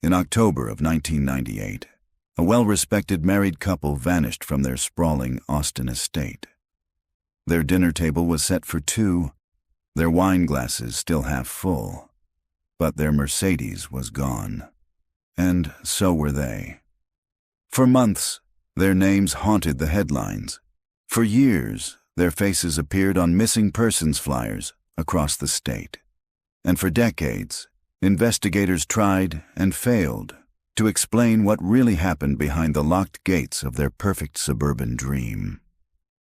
In October of 1998, a well-respected married couple vanished from their sprawling Austin estate. Their dinner table was set for two, their wine glasses still half full, but their Mercedes was gone. And so were they. For months, their names haunted the headlines. For years, their faces appeared on missing persons flyers across the state. And for decades, investigators tried and failed to explain what really happened behind the locked gates of their perfect suburban dream.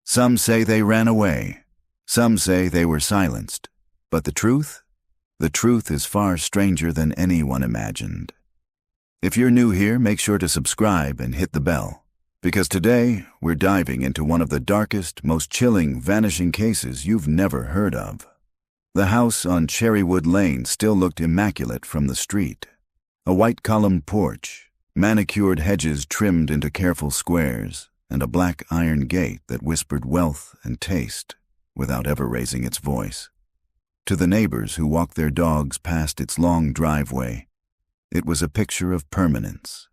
Some say they ran away. Some say they were silenced. But the truth? The truth is far stranger than anyone imagined. If you're new here, make sure to subscribe and hit the bell, because today we're diving into one of the darkest, most chilling vanishing cases you've never heard of. The house on Cherrywood Lane still looked immaculate from the street. A white columned porch, manicured hedges trimmed into careful squares, and a black iron gate that whispered wealth and taste without ever raising its voice. To the neighbors who walked their dogs past its long driveway, it was a picture of permanence.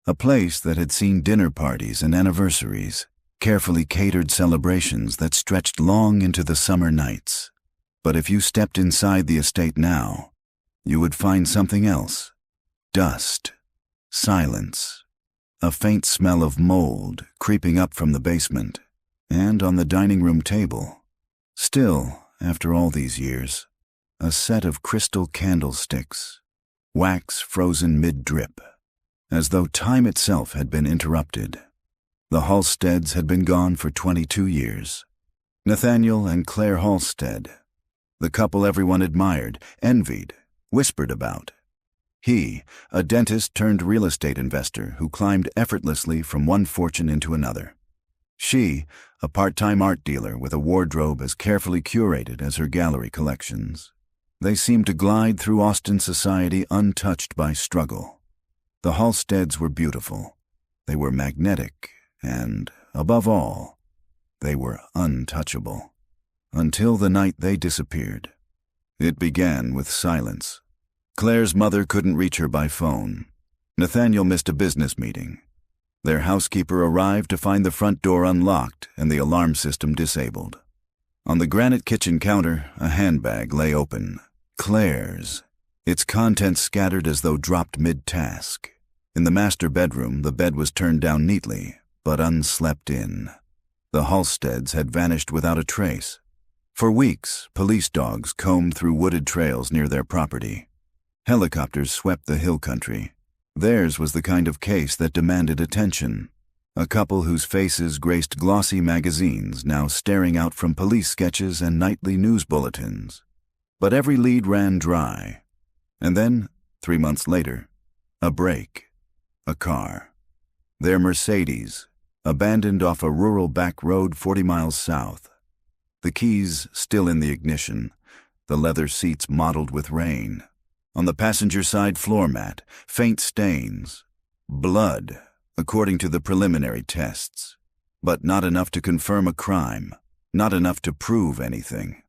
A place that had seen dinner parties and anniversaries, carefully catered celebrations that stretched long into the summer nights. But if you stepped inside the estate now, you would find something else. Dust, silence, a faint smell of mold creeping up from the basement, and on the dining room table, still, after all these years, a set of crystal candlesticks, wax frozen mid-drip, as though time itself had been interrupted. The Halsteads had been gone for 22 years. Nathaniel and Claire Halstead, the couple everyone admired, envied, whispered about. He, a dentist turned real estate investor who climbed effortlessly from one fortune into another. She, a part-time art dealer with a wardrobe as carefully curated as her gallery collections. They seemed to glide through Austin society untouched by struggle. The Halsteads were beautiful. They were magnetic, and, above all, they were untouchable. Until the night they disappeared. It began with silence. Claire's mother couldn't reach her by phone. Nathaniel missed a business meeting. Their housekeeper arrived to find the front door unlocked and the alarm system disabled. On the granite kitchen counter, a handbag lay open. Claire's. Its contents scattered as though dropped mid-task. In the master bedroom, the bed was turned down neatly, but unslept in. The Halsteads had vanished without a trace. For weeks, police dogs combed through wooded trails near their property. Helicopters swept the hill country. Theirs was the kind of case that demanded attention. A couple whose faces graced glossy magazines now staring out from police sketches and nightly news bulletins. But every lead ran dry. And then, 3 months later, a break. A car. Their Mercedes, abandoned off a rural back road 40 miles south. The keys still in the ignition, the leather seats mottled with rain. On the passenger side floor mat, faint stains. Blood, according to the preliminary tests. But not enough to confirm a crime, not enough to prove anything.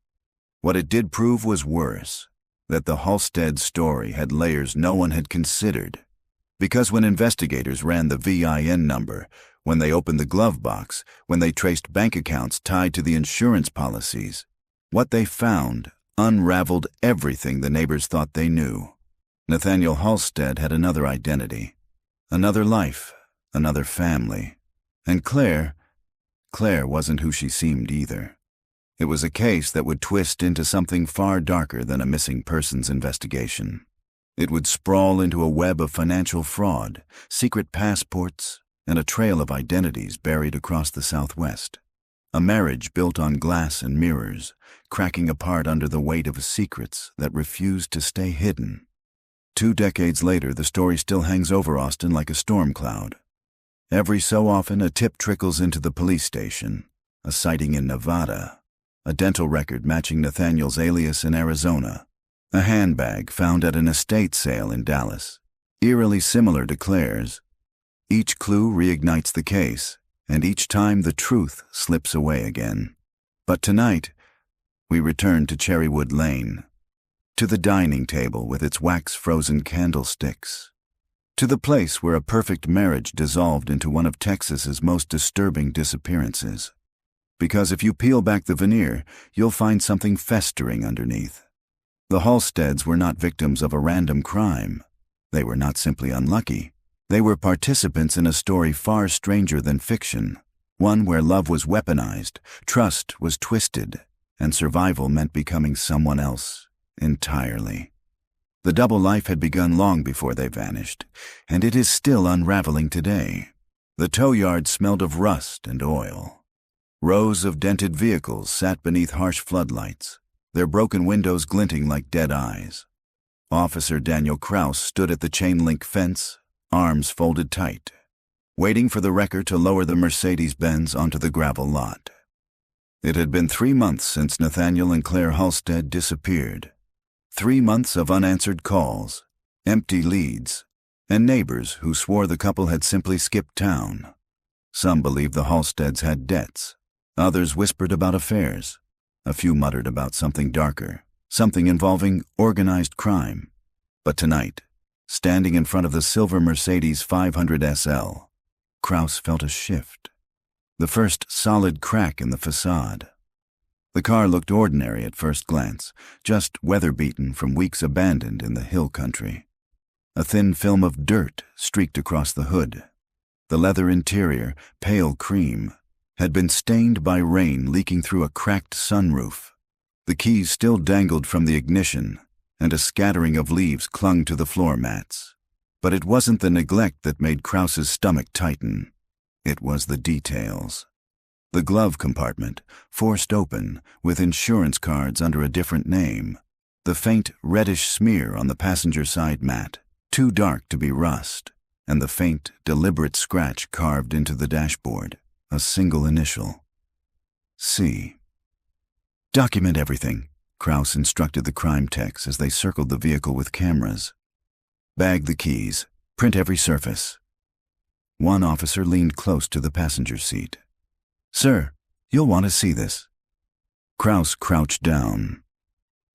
What it did prove was worse, that the Halstead story had layers no one had considered. Because when investigators ran the VIN number, when they opened the glove box, when they traced bank accounts tied to the insurance policies, what they found unraveled everything the neighbors thought they knew. Nathaniel Halstead had another identity, another life, another family. And Claire wasn't who she seemed either. It was a case that would twist into something far darker than a missing persons investigation. It would sprawl into a web of financial fraud, secret passports, and a trail of identities buried across the Southwest. A marriage built on glass and mirrors, cracking apart under the weight of secrets that refused to stay hidden. 2 decades later, the story still hangs over Austin like a storm cloud. Every so often, a tip trickles into the police station. A sighting in Nevada. A dental record matching Nathaniel's alias in Arizona. A handbag found at an estate sale in Dallas, eerily similar to Claire's. Each clue reignites the case, and each time the truth slips away again. But tonight, we return to Cherrywood Lane, to the dining table with its wax-frozen candlesticks, to the place where a perfect marriage dissolved into one of Texas's most disturbing disappearances. Because if you peel back the veneer, you'll find something festering underneath. The Halsteads were not victims of a random crime. They were not simply unlucky. They were participants in a story far stranger than fiction, one where love was weaponized, trust was twisted, and survival meant becoming someone else entirely. The double life had begun long before they vanished, and it is still unraveling today. The tow yard smelled of rust and oil. Rows of dented vehicles sat beneath harsh floodlights, their broken windows glinting like dead eyes. Officer Daniel Kraus stood at the chain-link fence, arms folded tight, waiting for the wrecker to lower the Mercedes-Benz onto the gravel lot. It had been 3 months since Nathaniel and Claire Halstead disappeared. 3 months of unanswered calls, empty leads, and neighbors who swore the couple had simply skipped town. Some believed the Halsteads had debts. Others whispered about affairs. A few muttered about something darker, something involving organized crime. But tonight, standing in front of the silver Mercedes 500 SL, Kraus felt a shift. The first solid crack in the facade. The car looked ordinary at first glance, just weather-beaten from weeks abandoned in the hill country. A thin film of dirt streaked across the hood. The leather interior, pale cream, had been stained by rain leaking through a cracked sunroof. The keys still dangled from the ignition, and a scattering of leaves clung to the floor mats. But it wasn't the neglect that made Kraus's stomach tighten. It was the details. The glove compartment, forced open, with insurance cards under a different name. The faint reddish smear on the passenger side mat, too dark to be rust, and the faint, deliberate scratch carved into the dashboard, a single initial. C. "Document everything," Kraus instructed the crime techs as they circled the vehicle with cameras. "Bag the keys. Print every surface." One officer leaned close to the passenger seat. "Sir, you'll want to see this." Kraus crouched down.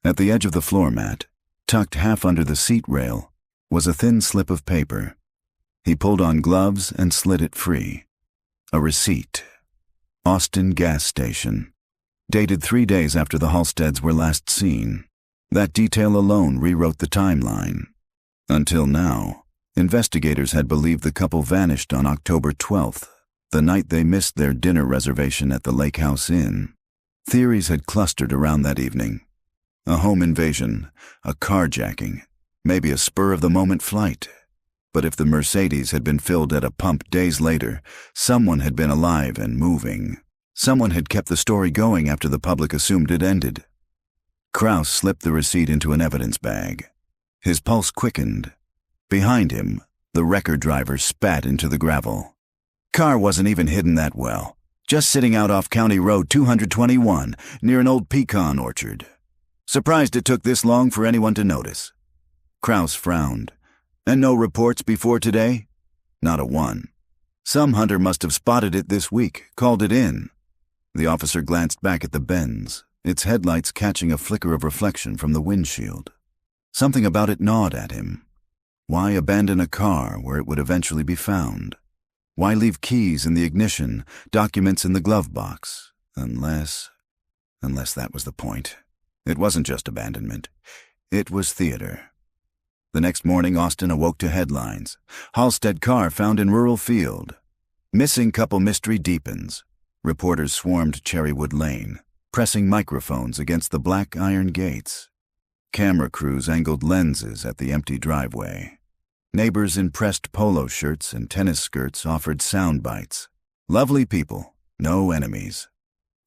At the edge of the floor mat, tucked half under the seat rail, was a thin slip of paper. He pulled on gloves and slid it free. A receipt. Austin gas station. Dated 3 days after the Halsteads were last seen. That detail alone rewrote the timeline. Until now, investigators had believed the couple vanished on October 12th, the night they missed their dinner reservation at the Lake House Inn. Theories had clustered around that evening. A home invasion, a carjacking, maybe a spur-of-the-moment flight. But if the Mercedes had been filled at a pump days later, someone had been alive and moving. Someone had kept the story going after the public assumed it ended. Kraus slipped the receipt into an evidence bag. His pulse quickened. Behind him, the wrecker driver spat into the gravel. Car wasn't even hidden that well, just sitting out off County Road 221 near an old pecan orchard. Surprised it took this long for anyone to notice. Kraus frowned. "And no reports before today?" "Not a one. Some hunter must have spotted it this week, called it in." The officer glanced back at the Benz, its headlights catching a flicker of reflection from the windshield. Something about it gnawed at him. Why abandon a car where it would eventually be found? Why leave keys in the ignition, documents in the glove box? Unless that was the point. It wasn't just abandonment. It was theater. The next morning, Austin awoke to headlines. Halstead car found in rural field. Missing couple mystery deepens. Reporters swarmed Cherrywood Lane, pressing microphones against the black iron gates. Camera crews angled lenses at the empty driveway. Neighbors in pressed polo shirts and tennis skirts offered sound bites. Lovely people, no enemies.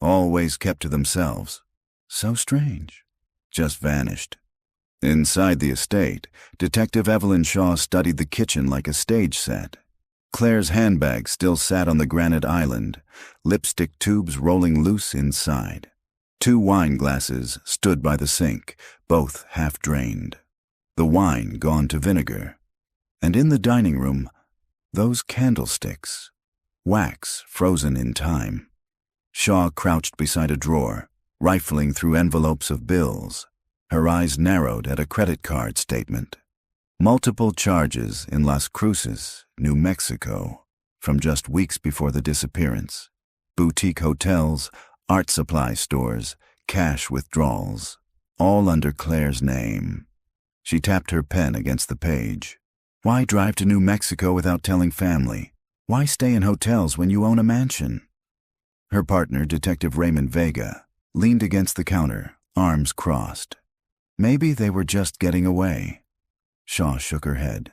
Always kept to themselves. So strange. Just vanished. Inside the estate, Detective Evelyn Shaw studied the kitchen like a stage set. Claire's handbag still sat on the granite island, lipstick tubes rolling loose inside. 2 wine glasses stood by the sink, both half drained. The wine gone to vinegar. And in the dining room, those candlesticks. Wax frozen in time. Shaw crouched beside a drawer, rifling through envelopes of bills. Her eyes narrowed at a credit card statement. Multiple charges in Las Cruces, New Mexico, from just weeks before the disappearance. Boutique hotels, art supply stores, cash withdrawals, all under Claire's name. She tapped her pen against the page. Why drive to New Mexico without telling family? Why stay in hotels when you own a mansion? Her partner, Detective Raymond Vega, leaned against the counter, arms crossed. Maybe they were just getting away. Shaw shook her head.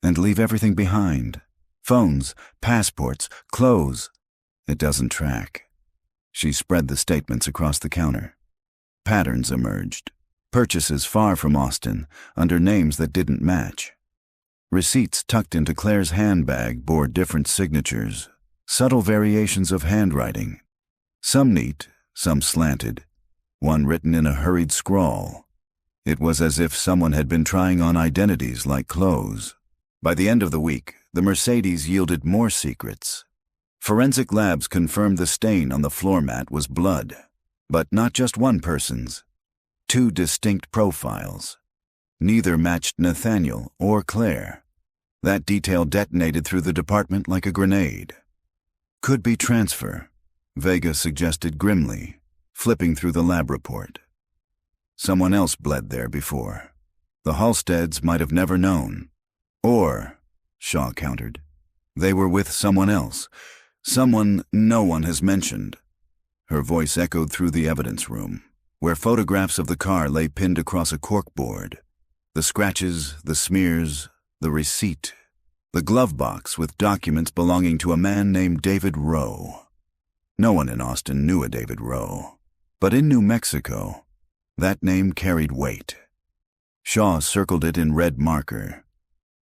And leave everything behind. Phones, passports, clothes. It doesn't track. She spread the statements across the counter. Patterns emerged. Purchases far from Austin, under names that didn't match. Receipts tucked into Claire's handbag bore different signatures, subtle variations of handwriting. Some neat, some slanted, one written in a hurried scrawl. It was as if someone had been trying on identities like clothes. By the end of the week, the Mercedes yielded more secrets. Forensic labs confirmed the stain on the floor mat was blood, but not just one person's. 2 distinct profiles. Neither matched Nathaniel or Claire. That detail detonated through the department like a grenade. Could be transfer, Vega suggested grimly, flipping through the lab report. Someone else bled there before. The Halsteads might have never known. Or, Shaw countered, they were with someone else, someone no one has mentioned. Her voice echoed through the evidence room, where photographs of the car lay pinned across a corkboard. The scratches, the smears, the receipt, the glove box with documents belonging to a man named David Rowe. No one in Austin knew a David Rowe, but in New Mexico, that name carried weight. Shaw circled it in red marker.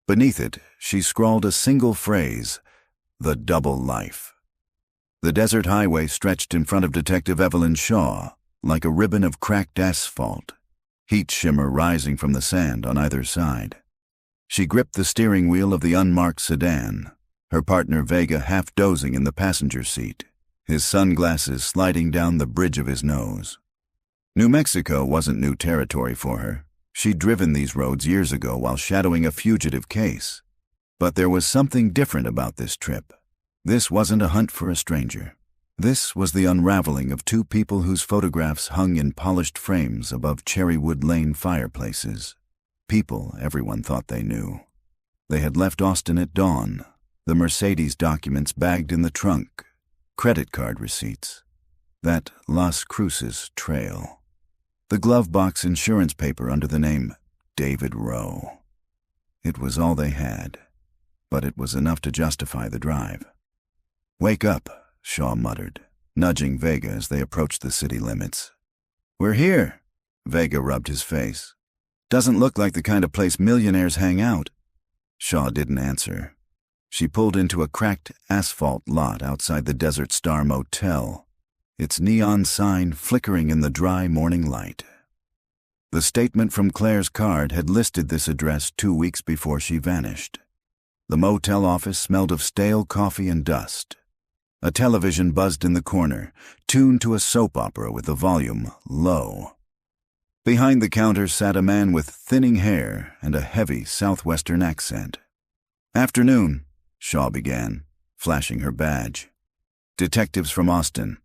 Beneath it, she scrawled a single phrase, the double life. The desert highway stretched in front of Detective Evelyn Shaw, like a ribbon of cracked asphalt, heat shimmer rising from the sand on either side. She gripped the steering wheel of the unmarked sedan, her partner Vega half dozing in the passenger seat, his sunglasses sliding down the bridge of his nose. New Mexico wasn't new territory for her. She'd driven these roads years ago while shadowing a fugitive case. But there was something different about this trip. This wasn't a hunt for a stranger. This was the unraveling of 2 people whose photographs hung in polished frames above Cherrywood Lane fireplaces. People everyone thought they knew. They had left Austin at dawn, the Mercedes documents bagged in the trunk, credit card receipts, that Las Cruces trail. The glove box insurance paper under the name David Rowe. It was all they had, but it was enough to justify the drive. Wake up, Shaw muttered, nudging Vega as they approached the city limits. We're here, Vega rubbed his face. Doesn't look like the kind of place millionaires hang out. Shaw didn't answer. She pulled into a cracked asphalt lot outside the Desert Star Motel, its neon sign flickering in the dry morning light. The statement from Claire's card had listed this address 2 weeks before she vanished. The motel office smelled of stale coffee and dust. A television buzzed in the corner, tuned to a soap opera with the volume low. Behind the counter sat a man with thinning hair and a heavy southwestern accent. Afternoon, Shaw began, flashing her badge. Detectives from Austin.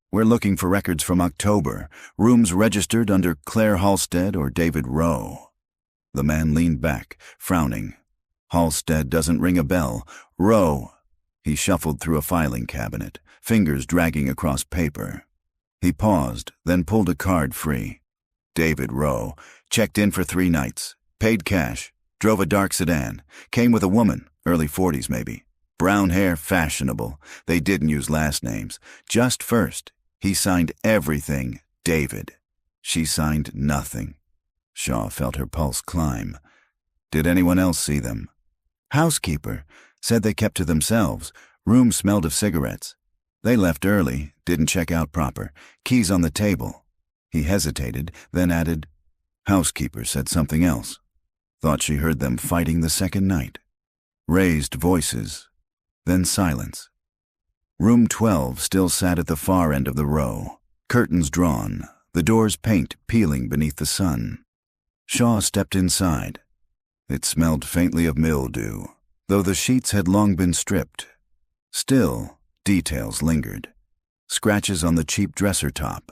We're looking for records from October, rooms registered under Claire Halstead or David Rowe. The man leaned back, frowning. Halstead doesn't ring a bell. Rowe. He shuffled through a filing cabinet, fingers dragging across paper. He paused, then pulled a card free. David Rowe. Checked in for 3 nights. Paid cash. Drove a dark sedan. Came with a woman, early 40s maybe. Brown hair, fashionable. They didn't use last names. Just first. He signed everything, David. She signed nothing. Shaw felt her pulse climb. Did anyone else see them? Housekeeper. Said they kept to themselves. Room smelled of cigarettes. They left early, didn't check out proper. Keys on the table. He hesitated, then added, Housekeeper said something else. Thought she heard them fighting the second night. Raised voices. Then silence. Room 12 still sat at the far end of the row, curtains drawn, the door's paint peeling beneath the sun. Shaw stepped inside. It smelled faintly of mildew, though the sheets had long been stripped. Still, details lingered. Scratches on the cheap dresser top,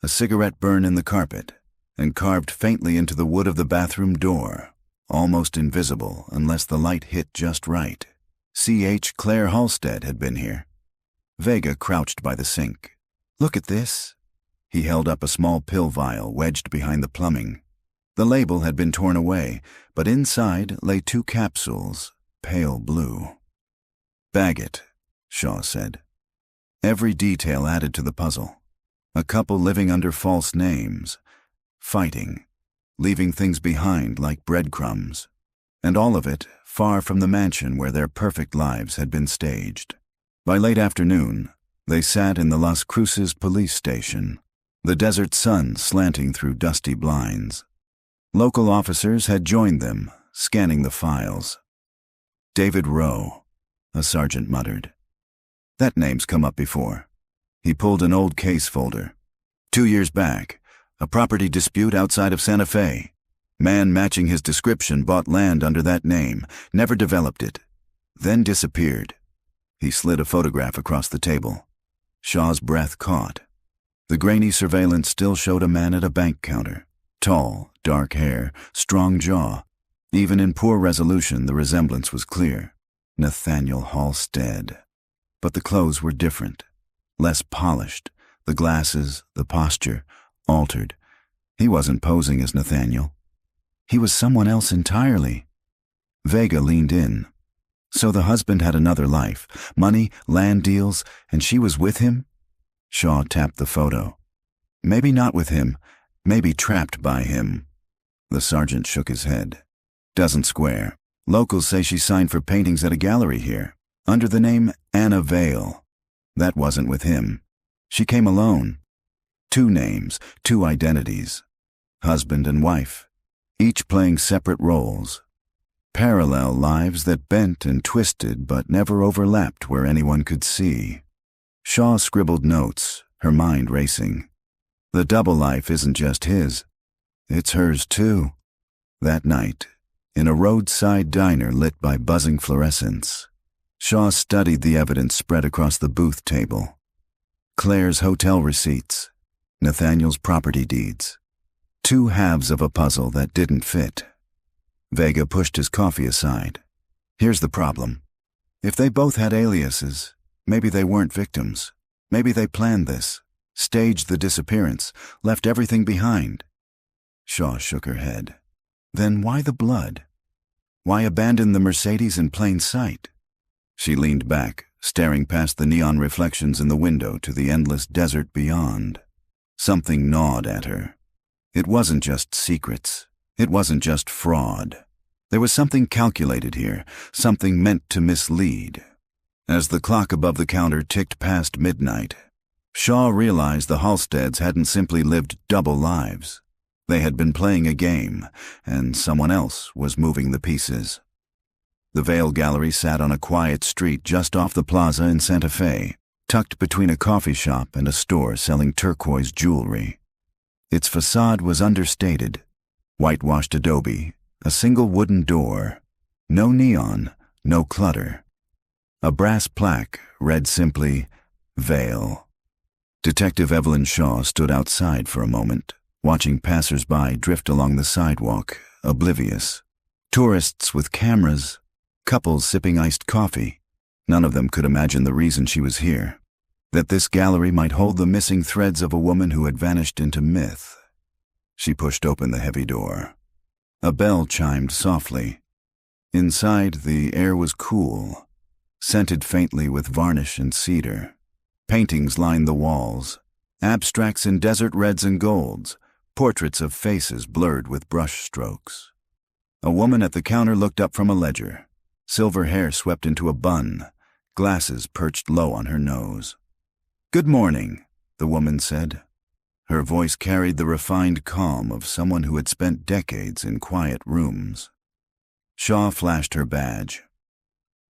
a cigarette burn in the carpet, and carved faintly into the wood of the bathroom door, almost invisible unless the light hit just right. C.H. Claire Halstead had been here. Vega crouched by the sink. "Look at this." He held up a small pill vial wedged behind the plumbing. The label had been torn away, but inside lay 2 capsules, pale blue. "Bag it," Shaw said. Every detail added to the puzzle. A couple living under false names, fighting, leaving things behind like breadcrumbs, and all of it far from the mansion where their perfect lives had been staged. By late afternoon, they sat in the Las Cruces police station, the desert sun slanting through dusty blinds. Local officers had joined them, scanning the files. "David Rowe," a sergeant muttered. "That name's come up before." He pulled an old case folder. 2 years back, a property dispute outside of Santa Fe. Man matching his description bought land under that name, never developed it, then disappeared. He slid a photograph across the table. Shaw's breath caught. The grainy surveillance still showed a man at a bank counter. Tall, dark hair, strong jaw. Even in poor resolution, the resemblance was clear. Nathaniel Halstead. But the clothes were different. Less polished. The glasses, the posture, altered. He wasn't posing as Nathaniel. He was someone else entirely. Vega leaned in. So the husband had another life, money, land deals, and she was with him? Shaw tapped the photo. Maybe not with him, maybe trapped by him. The sergeant shook his head. Doesn't square. Locals say she signed for paintings at a gallery here, under the name Anna Vale. That wasn't with him. She came alone. 2 names, 2 identities. Husband and wife, each playing separate roles. Parallel lives that bent and twisted but never overlapped where anyone could see. Shaw scribbled notes, her mind racing. The double life isn't just his. It's hers too. That night, in a roadside diner lit by buzzing fluorescents, Shaw studied the evidence spread across the booth table. Claire's hotel receipts, Nathaniel's property deeds. 2 halves of a puzzle that didn't fit. Vega pushed his coffee aside. Here's the problem. If they both had aliases, maybe they weren't victims. Maybe they planned this, staged the disappearance, left everything behind. Shaw shook her head. Then why the blood? Why abandon the Mercedes in plain sight? She leaned back, staring past the neon reflections in the window to the endless desert beyond. Something gnawed at her. It wasn't just secrets. It wasn't just fraud. There was something calculated here, something meant to mislead. As the clock above the counter ticked past midnight, Shaw realized the Halsteads hadn't simply lived double lives. They had been playing a game, and someone else was moving the pieces. The Vale Gallery sat on a quiet street just off the plaza in Santa Fe, tucked between a coffee shop and a store selling turquoise jewelry. Its facade was understated. Whitewashed adobe, a single wooden door, no neon, no clutter. A brass plaque read simply, Vale. Detective Evelyn Shaw stood outside for a moment, watching passers-by drift along the sidewalk, oblivious. Tourists with cameras, couples sipping iced coffee. None of them could imagine the reason she was here. That this gallery might hold the missing threads of a woman who had vanished into myth. She pushed open the heavy door. A bell chimed softly. Inside, the air was cool, scented faintly with varnish and cedar. Paintings lined the walls, abstracts in desert reds and golds, portraits of faces blurred with brush strokes. A woman at the counter looked up from a ledger. Silver hair swept into a bun, glasses perched low on her nose. "Good morning," the woman said. Her voice carried the refined calm of someone who had spent decades in quiet rooms. Shaw flashed her badge.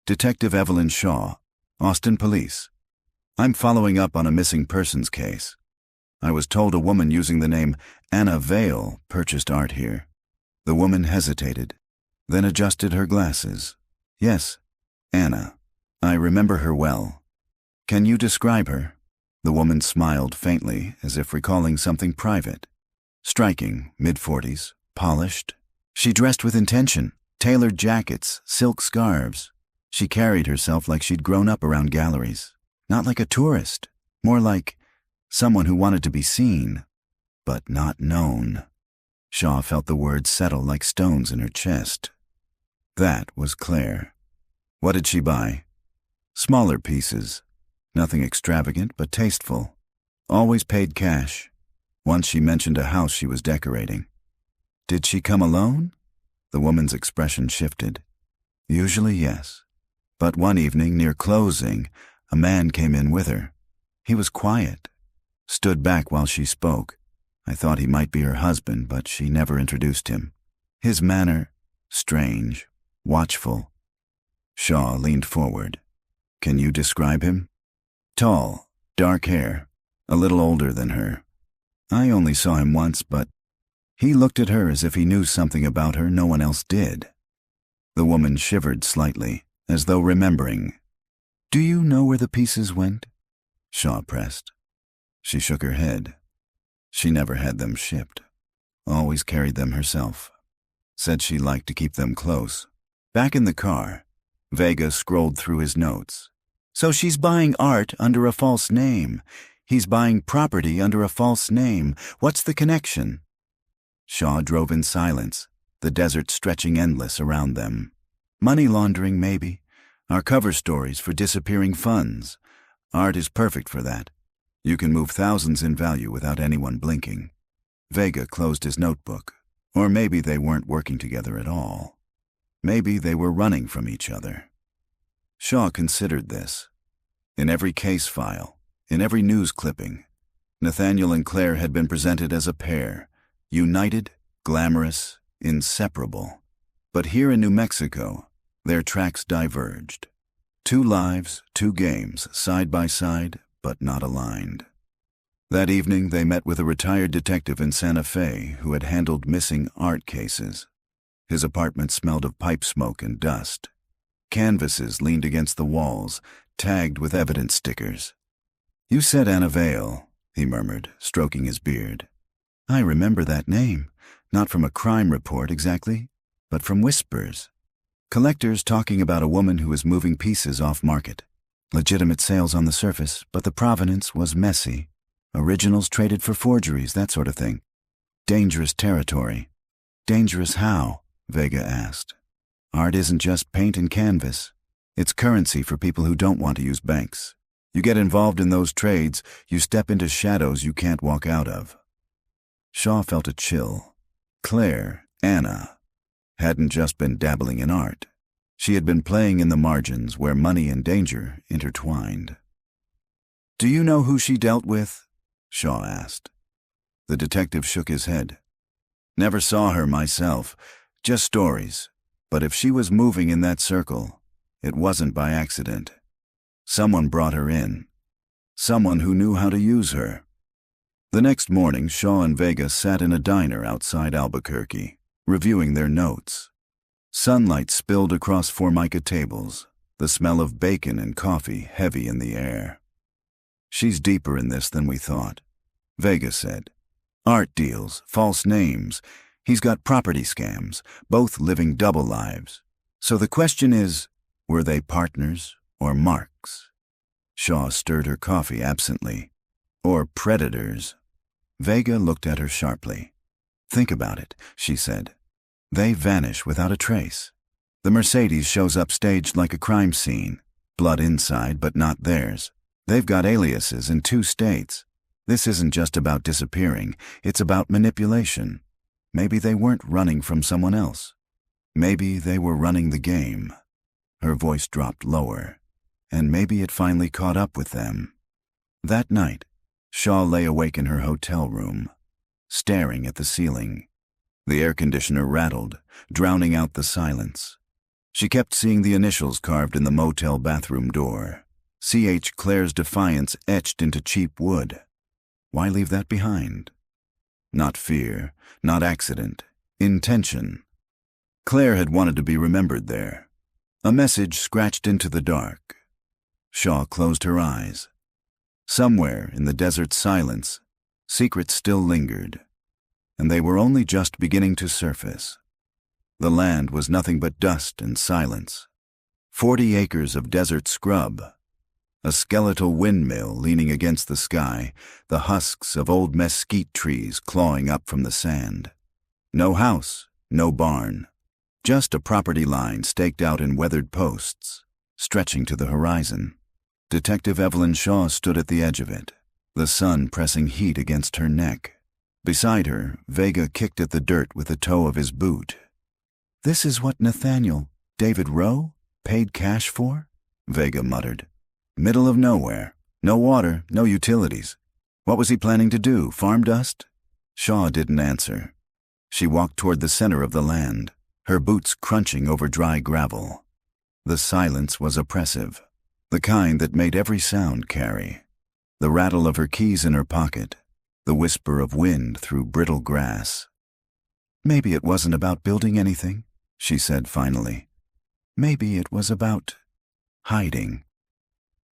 "Detective Evelyn Shaw, Austin Police. I'm following up on a missing persons case. I was told a woman using the name Anna Vale purchased art here." The woman hesitated. then adjusted her glasses. Yes, Anna. I remember her well. Can you describe her? The woman smiled faintly, as if recalling something private. Striking, mid-40s, polished. She dressed with intention, tailored jackets, silk scarves. She carried herself like she'd grown up around galleries. Not like a tourist, more like someone who wanted to be seen, but not known. Shaw felt the words settle like stones in her chest. That was Claire. What did she buy? Smaller pieces. Nothing extravagant, but tasteful. Always paid cash. Once she mentioned a house she was decorating. Did she come alone? The woman's expression shifted. Usually, yes. But one evening, near closing, a man came in with her. He was quiet. Stood back while she spoke. I thought he might be her husband, but she never introduced him. His manner, strange, watchful. Shaw leaned forward. Can you describe him? Tall, dark hair, a little older than her. I only saw him once, but he looked at her as if he knew something about her no one else did. The woman shivered slightly, as though remembering. Do you know where the pieces went? Shaw pressed. She shook her head. She never had them shipped. Always carried them herself. Said she liked to keep them close. Back in the car, Vega scrolled through his notes. So she's buying art under a false name. He's buying property under a false name. What's the connection? Shaw drove in silence, the desert stretching endless around them. Money laundering, maybe. Our cover stories for disappearing funds. Art is perfect for that. You can move thousands in value without anyone blinking. Vega closed his notebook. Or maybe they weren't working together at all. Maybe they were running from each other. Shaw considered this. In every case file, in every news clipping, Nathaniel and Claire had been presented as a pair, united, glamorous, inseparable. But here in New Mexico, their tracks diverged. 2 lives, 2 games, side by side, but not aligned. That evening, they met with a retired detective in Santa Fe who had handled missing art cases. His apartment smelled of pipe smoke and dust. Canvases leaned against the walls, tagged with evidence stickers. You said Anna Vale, he murmured, stroking his beard. I remember that name, not from a crime report exactly, but from whispers. Collectors talking about a woman who was moving pieces off-market. Legitimate sales on the surface, but the provenance was messy. Originals traded for forgeries, that sort of thing. Dangerous territory. Dangerous how? Vega asked. Art isn't just paint and canvas. It's currency for people who don't want to use banks. You get involved in those trades, you step into shadows you can't walk out of. Shaw felt a chill. Claire, Anna, hadn't just been dabbling in art. She had been playing in the margins where money and danger intertwined. Do you know who she dealt with? Shaw asked. The detective shook his head. Never saw her myself, just stories. But if she was moving in that circle, it wasn't by accident. Someone brought her in. Someone who knew how to use her. The next morning, Shaw and Vega sat in a diner outside Albuquerque, reviewing their notes. Sunlight spilled across Formica tables, the smell of bacon and coffee heavy in the air. She's deeper in this than we thought, Vega said. Art deals, false names. He's got property scams, both living double lives. So the question is, were they partners or marks? Shaw stirred her coffee absently. Or predators. Vega looked at her sharply. Think about it, she said. They vanish without a trace. The Mercedes shows up staged like a crime scene. Blood inside, but not theirs. They've got aliases in 2 states. This isn't just about disappearing, it's about manipulation. Maybe they weren't running from someone else. Maybe they were running the game. Her voice dropped lower, and maybe it finally caught up with them. That night, Shaw lay awake in her hotel room, staring at the ceiling. The air conditioner rattled, drowning out the silence. She kept seeing the initials carved in the motel bathroom door. C.H. Claire's defiance etched into cheap wood. Why leave that behind? Not fear, not accident, intention. Claire had wanted to be remembered there. A message scratched into the dark. Shaw closed her eyes. Somewhere in the desert's silence, secrets still lingered, and they were only just beginning to surface. The land was nothing but dust and silence. 40 acres of desert scrub, a skeletal windmill leaning against the sky, the husks of old mesquite trees clawing up from the sand. No house, no barn, just a property line staked out in weathered posts, stretching to the horizon. Detective Evelyn Shaw stood at the edge of it, the sun pressing heat against her neck. Beside her, Vega kicked at the dirt with the toe of his boot. "This is what Nathaniel, David Rowe, paid cash for?" Vega muttered. "Middle of nowhere. No water, no utilities. What was he planning to do, farm dust?" Shaw didn't answer. She walked toward the center of the land, her boots crunching over dry gravel. The silence was oppressive, the kind that made every sound carry. The rattle of her keys in her pocket, the whisper of wind through brittle grass. "Maybe it wasn't about building anything," she said finally. "Maybe it was about hiding."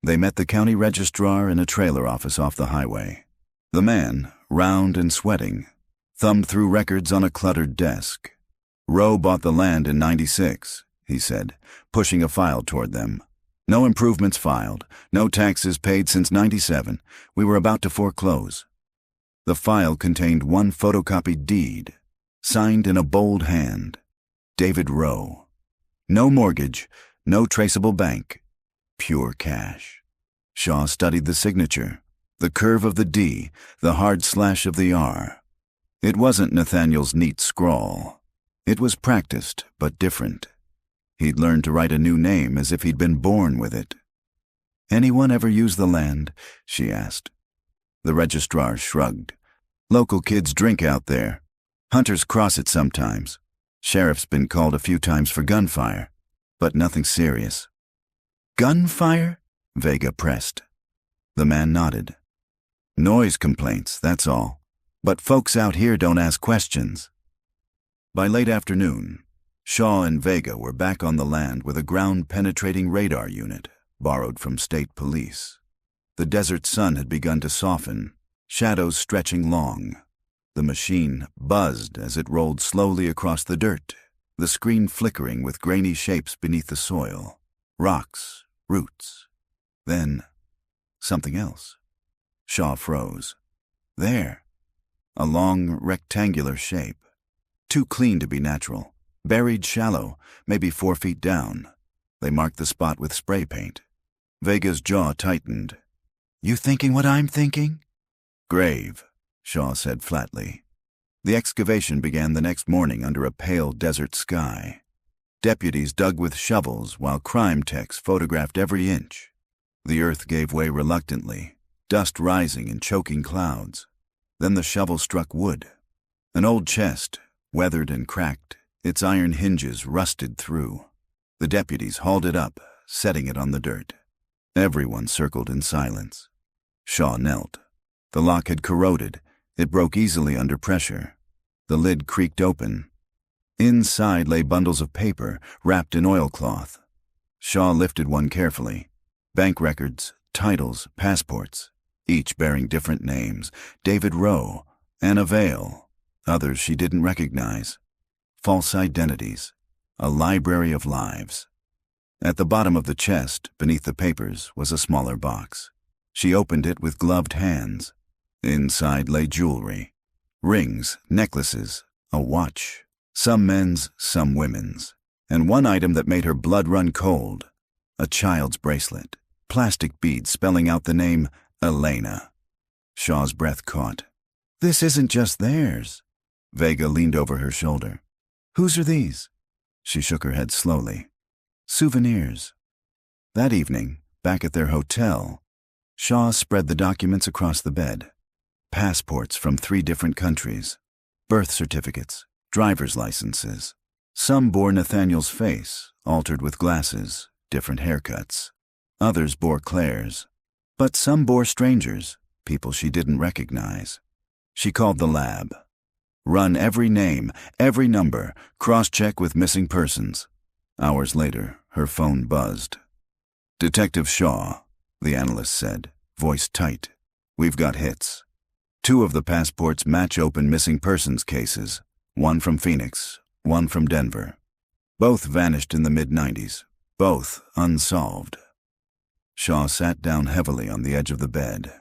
They met the county registrar in a trailer office off the highway. The man, round and sweating, thumbed through records on a cluttered desk. "Rowe bought the land in '96, he said, pushing a file toward them. "No improvements filed, no taxes paid since '97. We were about to foreclose." The file contained one photocopied deed, signed in a bold hand. David Rowe. No mortgage, no traceable bank. Pure cash. Shaw studied the signature, the curve of the D, the hard slash of the R. It wasn't Nathaniel's neat scrawl. It was practiced, but different. He'd learned to write a new name as if he'd been born with it. "Anyone ever use the land?" she asked. The registrar shrugged. "Local kids drink out there. Hunters cross it sometimes. Sheriff's been called a few times for gunfire, but nothing serious." "Gunfire?" Vega pressed. The man nodded. "Noise complaints, that's all. But folks out here don't ask questions." By late afternoon, Shaw and Vega were back on the land with a ground-penetrating radar unit borrowed from state police. The desert sun had begun to soften, shadows stretching long. The machine buzzed as it rolled slowly across the dirt, the screen flickering with grainy shapes beneath the soil. Rocks, roots. Then, something else. Shaw froze. There. A long, rectangular shape. Too clean to be natural. Buried shallow, maybe 4 feet down. They marked the spot with spray paint. Vega's jaw tightened. "You thinking what I'm thinking?" "Grave," Shaw said flatly. The excavation began the next morning under a pale desert sky. Deputies dug with shovels while crime techs photographed every inch. The earth gave way reluctantly, dust rising in choking clouds. Then the shovel struck wood. An old chest, weathered and cracked, its iron hinges rusted through. The deputies hauled it up, setting it on the dirt. Everyone circled in silence. Shaw knelt. The lock had corroded. It broke easily under pressure. The lid creaked open. Inside lay bundles of paper, wrapped in oilcloth. Shaw lifted one carefully. Bank records, titles, passports, each bearing different names. David Rowe, Anna Vale, others she didn't recognize. False identities, a library of lives. At the bottom of the chest, beneath the papers, was a smaller box. She opened it with gloved hands. Inside lay jewelry. Rings, necklaces, a watch. Some men's, some women's. And one item that made her blood run cold. A child's bracelet. Plastic beads spelling out the name Elena. Shaw's breath caught. "This isn't just theirs." Vega leaned over her shoulder. "Whose are these?" She shook her head slowly. "Souvenirs." That evening, back at their hotel, Shaw spread the documents across the bed. Passports from 3 different countries. Birth certificates, driver's licenses. Some bore Nathaniel's face, altered with glasses, different haircuts. Others bore Claire's. But some bore strangers, people she didn't recognize. She called the lab. Run every name, every number, cross-check with missing persons. Hours later, her phone buzzed. "Detective Shaw," the analyst said, voice tight. "We've got hits. 2 of the passports match open missing persons cases, one from Phoenix, one from Denver. Both vanished in the mid-90s, both unsolved." Shaw sat down heavily on the edge of the bed.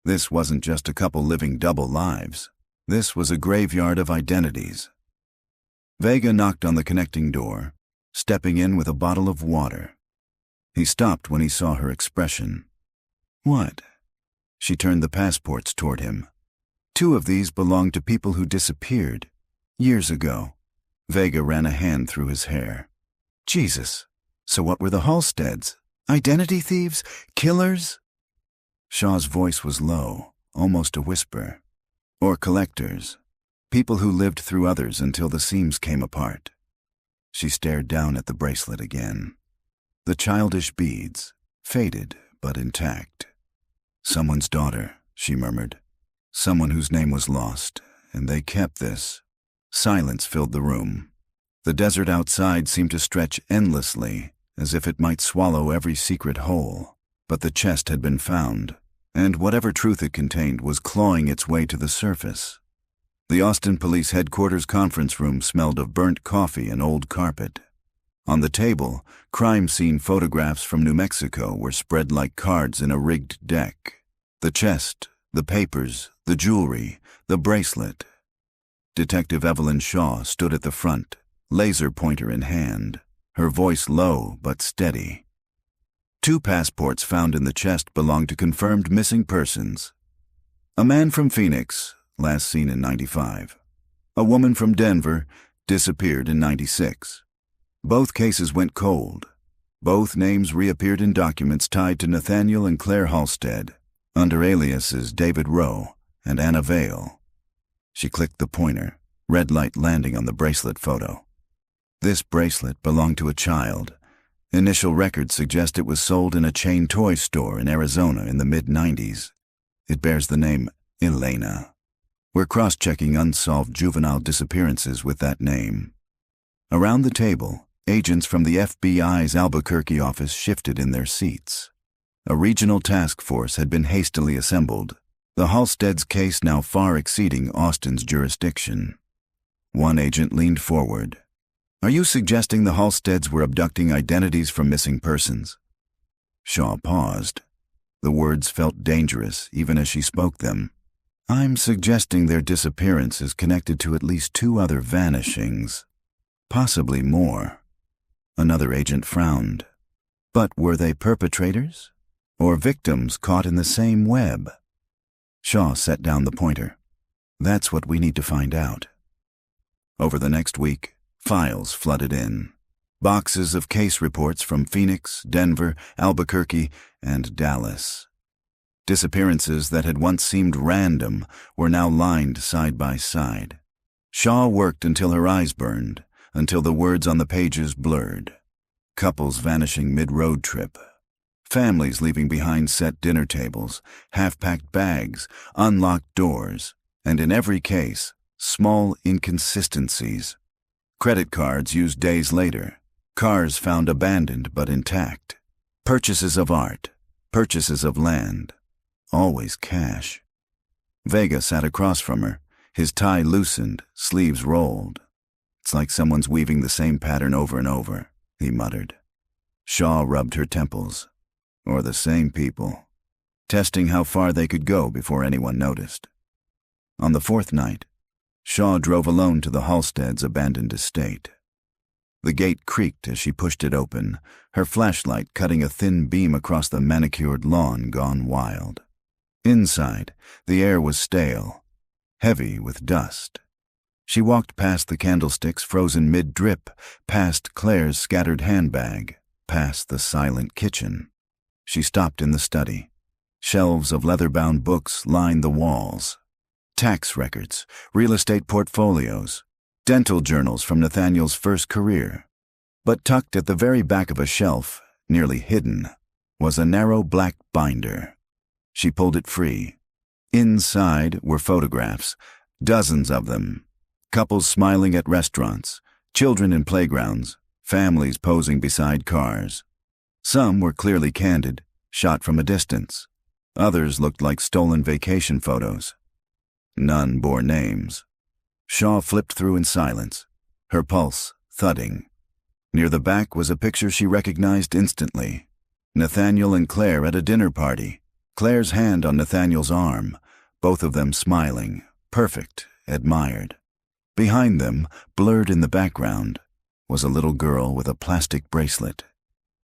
This wasn't just a couple living double lives. This was a graveyard of identities. Vega knocked on the connecting door, stepping in with a bottle of water. He stopped when he saw her expression. "What?" She turned the passports toward him. 2 of these belonged to people who disappeared years ago. Vega ran a hand through his hair. "Jesus, so what were the Halsteads? Identity thieves? Killers?" Shaw's voice was low, almost a whisper. "Or collectors. People who lived through others until the seams came apart." She stared down at the bracelet again. The childish beads, faded but intact. "Someone's daughter," she murmured. "Someone whose name was lost, and they kept this." Silence filled the room. The desert outside seemed to stretch endlessly, as if it might swallow every secret hole. But the chest had been found, and whatever truth it contained was clawing its way to the surface. The Austin Police Headquarters conference room smelled of burnt coffee and old carpet. On the table, crime scene photographs from New Mexico were spread like cards in a rigged deck. The chest, the papers, the jewelry, the bracelet. Detective Evelyn Shaw stood at the front, laser pointer in hand, her voice low but steady. 2 passports found in the chest belonged to confirmed missing persons. A man from Phoenix, last seen in '95. A woman from Denver, disappeared in '96. Both cases went cold. Both names reappeared in documents tied to Nathaniel and Claire Halstead, under aliases David Rowe and Anna Vale. She clicked the pointer, red light landing on the bracelet photo. This bracelet belonged to a child. Initial records suggest it was sold in a chain toy store in Arizona in the mid-90s. It bears the name Elena. We're cross-checking unsolved juvenile disappearances with that name. Around the table, agents from the FBI's Albuquerque office shifted in their seats. A regional task force had been hastily assembled, the Halstead's case now far exceeding Austin's jurisdiction. One agent leaned forward. "Are you suggesting the Halsteads were abducting identities from missing persons?" Shaw paused. The words felt dangerous even as she spoke them. "I'm suggesting their disappearance is connected to at least 2 other vanishings. Possibly more." Another agent frowned. "But were they perpetrators? Or victims caught in the same web?" Shaw set down the pointer. "That's what we need to find out." Over the next week, files flooded in. Boxes of case reports from Phoenix, Denver, Albuquerque, and Dallas. Disappearances that had once seemed random were now lined side by side. Shaw worked until her eyes burned, until the words on the pages blurred. Couples vanishing mid-road trip. Families leaving behind set dinner tables, half-packed bags, unlocked doors, and in every case, small inconsistencies. Credit cards used days later. Cars found abandoned but intact. Purchases of art. Purchases of land. Always cash. Vega sat across from her, his tie loosened, sleeves rolled. "It's like someone's weaving the same pattern over and over," he muttered. Shaw rubbed her temples. Or the same people. Testing how far they could go before anyone noticed. On the 4th night, Shaw drove alone to the Halsteads' abandoned estate. The gate creaked as she pushed it open, her flashlight cutting a thin beam across the manicured lawn gone wild. Inside, the air was stale, heavy with dust. She walked past the candlesticks frozen mid-drip, past Claire's scattered handbag, past the silent kitchen. She stopped in the study. Shelves of leather-bound books lined the walls. Tax records, real estate portfolios, dental journals from Nathaniel's first career. But tucked at the very back of a shelf, nearly hidden, was a narrow black binder. She pulled it free. Inside were photographs, dozens of them, Couples smiling at restaurants, children in playgrounds, families posing beside cars. Some were clearly candid, shot from a distance. Others looked like stolen vacation photos. None bore names. Shaw flipped through in silence, her pulse thudding. Near the back was a picture she recognized instantly. Nathaniel and Claire at a dinner party. Claire's hand on Nathaniel's arm, both of them smiling, perfect, admired. Behind them, blurred in the background, was a little girl with a plastic bracelet.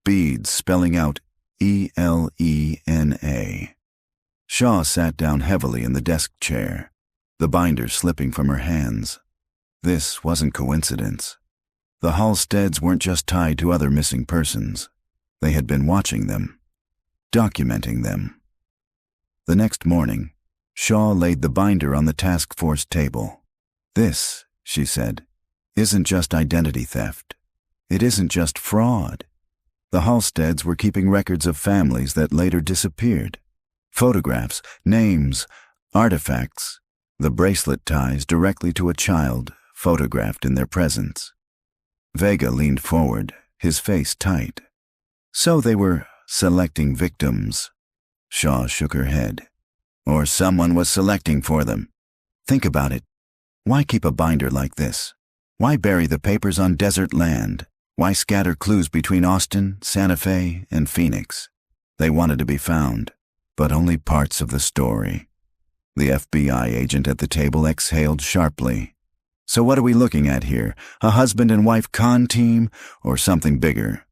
Beads spelling out ELENA. Shaw sat down heavily in the desk chair, the binder slipping from her hands. This wasn't coincidence. The Halsteads weren't just tied to other missing persons. They had been watching them, documenting them. The next morning, Shaw laid the binder on the task force table. This, she said, isn't just identity theft. It isn't just fraud. The Halsteads were keeping records of families that later disappeared. Photographs, names, artifacts. The bracelet ties directly to a child photographed in their presence. Vega leaned forward, his face tight. So they were selecting victims. Shaw shook her head. Or someone was selecting for them. Think about it. Why keep a binder like this? Why bury the papers on desert land? Why scatter clues between Austin, Santa Fe, and Phoenix? They wanted to be found, but only parts of the story. The FBI agent at the table exhaled sharply. So what are we looking at here? A husband and wife con team, or something bigger?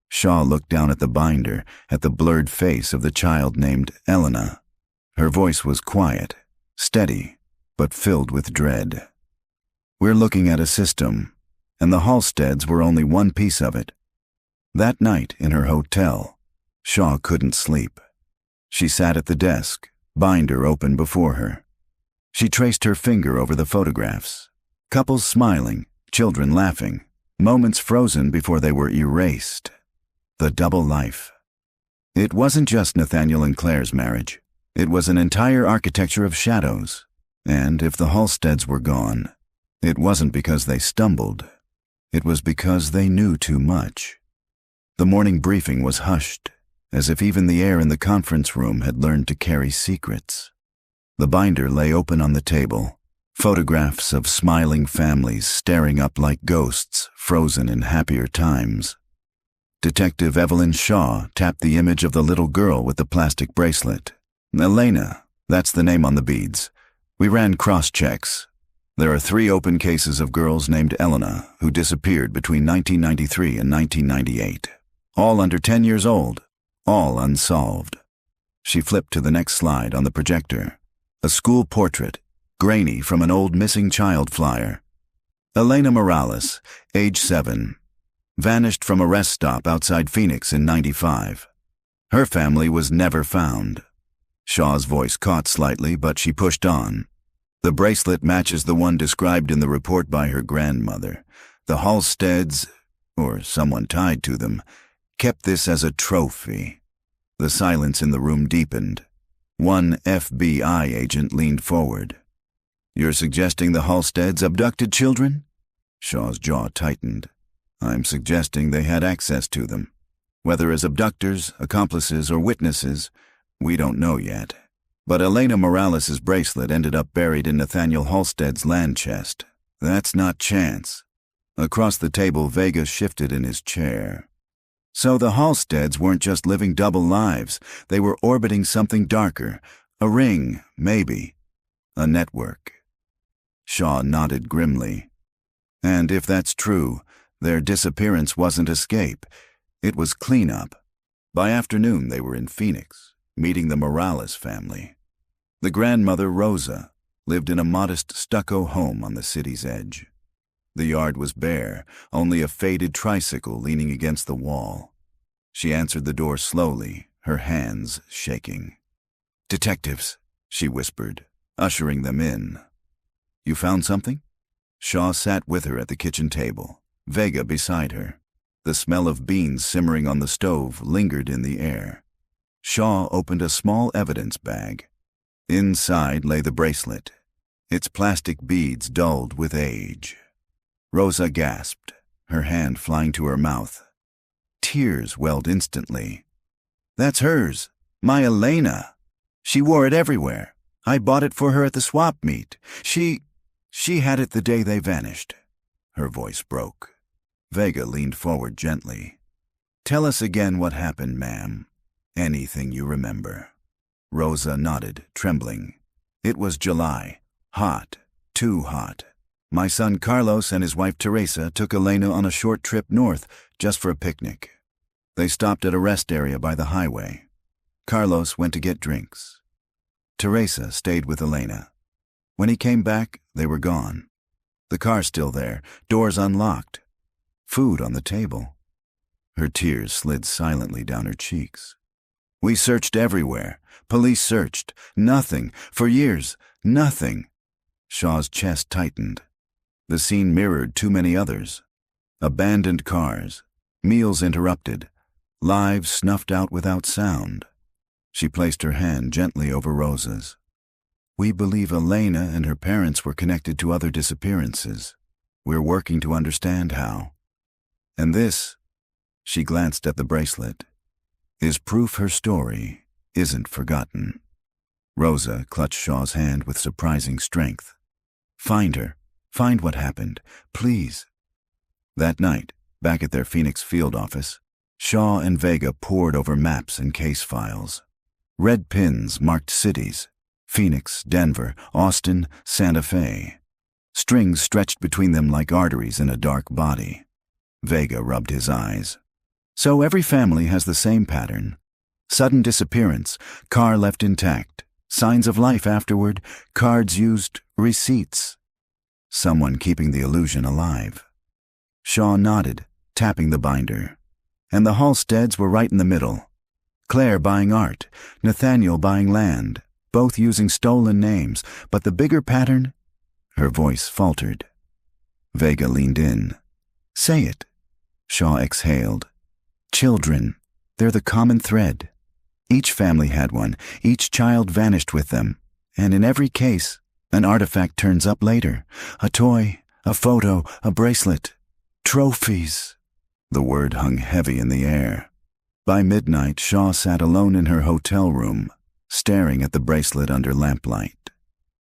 Shaw looked down at the binder, at the blurred face of the child named Elena. Her voice was quiet, steady, but filled with dread. We're looking at a system, and the Halsteads were only one piece of it. That night in her hotel, Shaw couldn't sleep. She sat at the desk, binder open before her. She traced her finger over the photographs. Couples smiling, children laughing, moments frozen before they were erased. The double life. It wasn't just Nathaniel and Claire's marriage. It was an entire architecture of shadows. And if the Halsteads were gone, it wasn't because they stumbled. It was because they knew too much. The morning briefing was hushed, as if even the air in the conference room had learned to carry secrets. The binder lay open on the table, photographs of smiling families staring up like ghosts, frozen in happier times. Detective Evelyn Shaw tapped the image of the little girl with the plastic bracelet. Elena, that's the name on the beads. We ran cross-checks. There are 3 open cases of girls named Elena who disappeared between 1993 and 1998. All under 10 years old, all unsolved. She flipped to the next slide on the projector. A school portrait, grainy from an old missing child flyer. Elena Morales, age 7. Vanished from a rest stop outside Phoenix in '95. Her family was never found. Shaw's voice caught slightly, but she pushed on. The bracelet matches the one described in the report by her grandmother. The Halsteads, or someone tied to them, kept this as a trophy. The silence in the room deepened. One FBI agent leaned forward. "You're suggesting the Halsteads abducted children?" Shaw's jaw tightened. "I'm suggesting they had access to them. Whether as abductors, accomplices, or witnesses, we don't know yet. But Elena Morales' bracelet ended up buried in Nathaniel Halstead's land chest. That's not chance." Across the table, Vega shifted in his chair. So the Halsteads weren't just living double lives. They were orbiting something darker. A ring, maybe. A network. Shaw nodded grimly. And if that's true, their disappearance wasn't escape. It was cleanup. By afternoon, they were in Phoenix, meeting the Morales family. The grandmother, Rosa, lived in a modest stucco home on the city's edge. The yard was bare, only a faded tricycle leaning against the wall. She answered the door slowly, her hands shaking. "Detectives," she whispered, ushering them in. "You found something?" Shaw sat with her at the kitchen table, Vega beside her. The smell of beans simmering on the stove lingered in the air. Shaw opened a small evidence bag. Inside lay the bracelet. its plastic beads dulled with age. Rosa gasped, her hand flying to her mouth. Tears welled instantly. "That's hers, my Elena. She wore it everywhere. I bought it for her at the swap meet. She had it the day they vanished." Her voice broke. Vega leaned forward gently. "Tell us again what happened, ma'am. Anything you remember." Rosa nodded, trembling. "It was July. Hot. Too hot. My son Carlos and his wife Teresa took Elena on a short trip north just for a picnic. They stopped at a rest area by the highway. Carlos went to get drinks. Teresa stayed with Elena. When he came back, they were gone. The car still there, doors unlocked. Food on the table." Her tears slid silently down her cheeks. "We searched everywhere. Police searched. Nothing. For years. Nothing." Shaw's chest tightened. The scene mirrored too many others. Abandoned cars. Meals interrupted. Lives snuffed out without sound. She placed her hand gently over Rosa's. "We believe Elena and her parents were connected to other disappearances. We're working to understand how. And this," she glanced at the bracelet, "is proof her story isn't forgotten." Rosa clutched Shaw's hand with surprising strength. "Find her. Find what happened. Please." That night, back at their Phoenix field office, Shaw and Vega pored over maps and case files. Red pins marked cities: Phoenix, Denver, Austin, Santa Fe. Strings stretched between them like arteries in a dark body. Vega rubbed his eyes. "So every family has the same pattern. Sudden disappearance, car left intact, signs of life afterward, cards used, receipts. Someone keeping the illusion alive." Shaw nodded, tapping the binder. "And the Halsteads were right in the middle. Claire buying art, Nathaniel buying land, both using stolen names, but the bigger pattern—" Her voice faltered. Vega leaned in. "Say it." Shaw exhaled. "Children. They're the common thread. Each family had one. Each child vanished with them. And in every case, an artifact turns up later. A toy, a photo, a bracelet. Trophies." The word hung heavy in the air. By midnight, Shaw sat alone in her hotel room, staring at the bracelet under lamplight.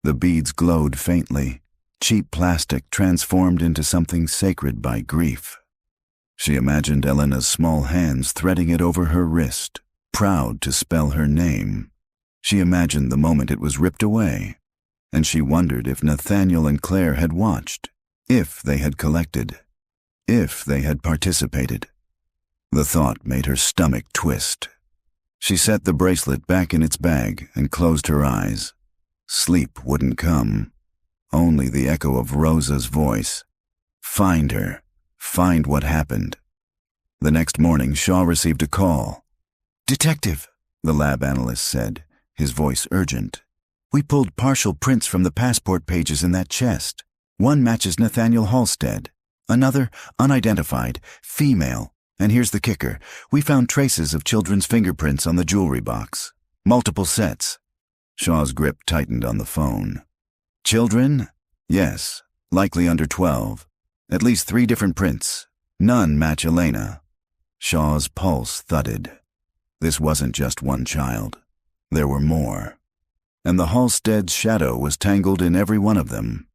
The beads glowed faintly, cheap plastic transformed into something sacred by grief. She imagined Elena's small hands threading it over her wrist, proud to spell her name. She imagined the moment it was ripped away, and she wondered if Nathaniel and Claire had watched, if they had collected, if they had participated. The thought made her stomach twist. She set the bracelet back in its bag and closed her eyes. Sleep wouldn't come. Only the echo of Rosa's voice. Find her. Find what happened. The next morning, Shaw received a call. "Detective," the lab analyst said, his voice urgent. "We pulled partial prints from the passport pages in that chest. One matches Nathaniel Halstead. Another, unidentified, female. And here's the kicker. We found traces of children's fingerprints on the jewelry box. Multiple sets." Shaw's grip tightened on the phone. "Children? Yes, likely under 12. At least 3 different prints. None match Elena." Shaw's pulse thudded. This wasn't just one child. There were more. And the Halstead's shadow was tangled in every one of them.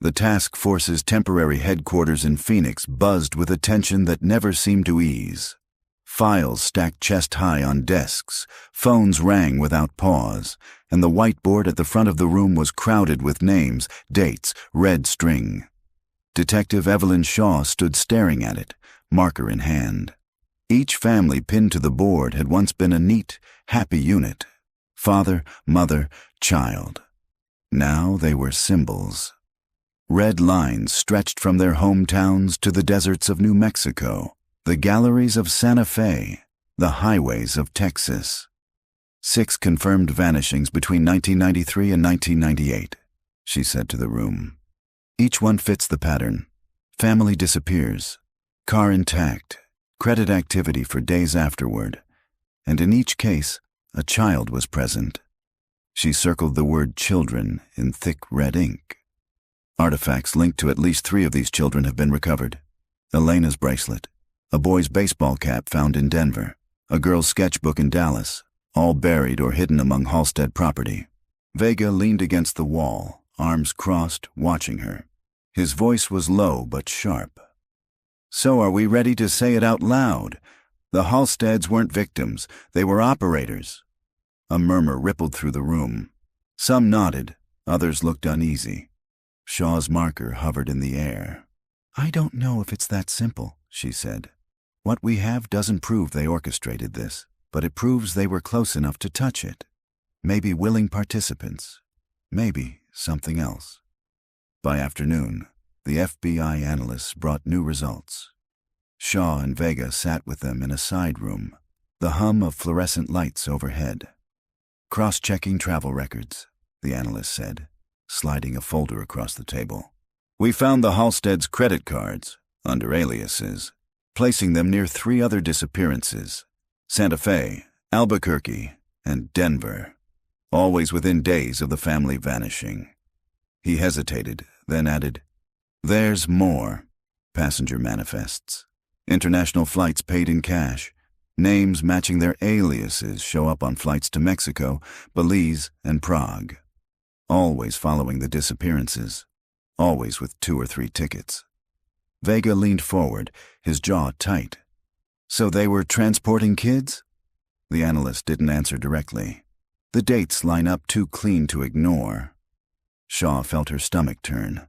The task force's temporary headquarters in Phoenix buzzed with a tension that never seemed to ease. Files stacked chest-high on desks, phones rang without pause, and the whiteboard at the front of the room was crowded with names, dates, red string. Detective Evelyn Shaw stood staring at it, marker in hand. Each family pinned to the board had once been a neat, happy unit. Father, mother, child. Now they were symbols. Red lines stretched from their hometowns to the deserts of New Mexico, the galleries of Santa Fe, the highways of Texas. 6 confirmed vanishings between 1993 and 1998, she said to the room. Each one fits the pattern. Family disappears. Car intact. Credit activity for days afterward. And in each case, a child was present. She circled the word children in thick red ink. Artifacts linked to at least 3 of these children have been recovered. Elena's bracelet, a boy's baseball cap found in Denver, a girl's sketchbook in Dallas, all buried or hidden among Halstead property. Vega leaned against the wall, arms crossed, watching her. His voice was low but sharp. "So are we ready to say it out loud? The Halsteads weren't victims, they were operators." A murmur rippled through the room. Some nodded, others looked uneasy. Shaw's marker hovered in the air. "I don't know if it's that simple," she said. "What we have doesn't prove they orchestrated this, but it proves they were close enough to touch it. Maybe willing participants. Maybe something else." By afternoon, the FBI analysts brought new results. Shaw and Vega sat with them in a side room, the hum of fluorescent lights overhead. "Cross-checking travel records," the analyst said, sliding a folder across the table. "We found the Halsteads' credit cards, under aliases, placing them near 3 other disappearances: Santa Fe, Albuquerque, and Denver, always within days of the family vanishing." He hesitated, then added, "There's more. Passenger manifests. International flights paid in cash. Names matching their aliases show up on flights to Mexico, Belize, and Prague. Always following the disappearances. Always with 2 or 3 tickets." Vega leaned forward, his jaw tight. "So they were transporting kids?" The analyst didn't answer directly. "The dates line up too clean to ignore." Shaw felt her stomach turn.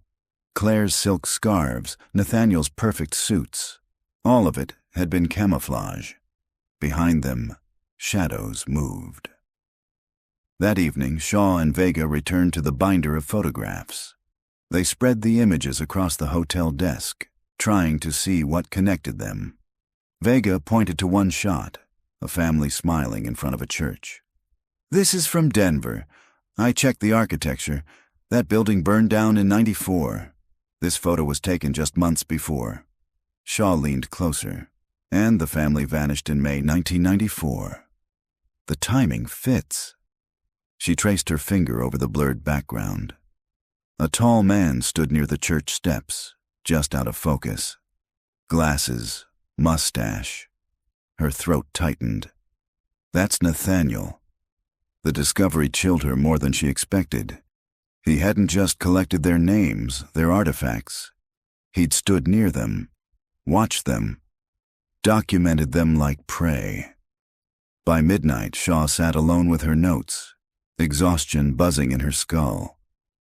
Claire's silk scarves, Nathaniel's perfect suits, all of it had been camouflage. Behind them, shadows moved. That evening, Shaw and Vega returned to the binder of photographs. They spread the images across the hotel desk, trying to see what connected them. Vega pointed to one shot, a family smiling in front of a church. "This is from Denver. I checked the architecture. That building burned down in '94. This photo was taken just months before." Shaw leaned closer. "And the family vanished in May 1994. The timing fits." She traced her finger over the blurred background. A tall man stood near the church steps, just out of focus. Glasses, mustache. Her throat tightened. "That's Nathaniel." The discovery chilled her more than she expected. He hadn't just collected their names, their artifacts. He'd stood near them, watched them, documented them like prey. By midnight, Shaw sat alone with her notes, exhaustion buzzing in her skull.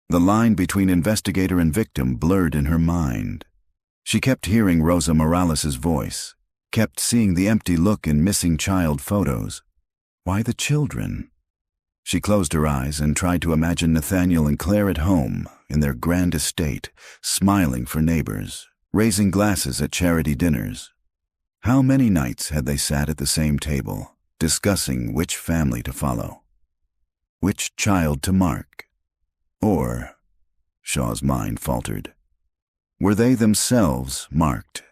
The line between investigator and victim blurred in her mind. She kept hearing Rosa Morales' voice, kept seeing the empty look in missing child photos. Why the children? She closed her eyes and tried to imagine Nathaniel and Claire at home, in their grand estate, smiling for neighbors, raising glasses at charity dinners. How many nights had they sat at the same table, discussing which family to follow, which child to mark? Or, Shaw's mind faltered, were they themselves marked?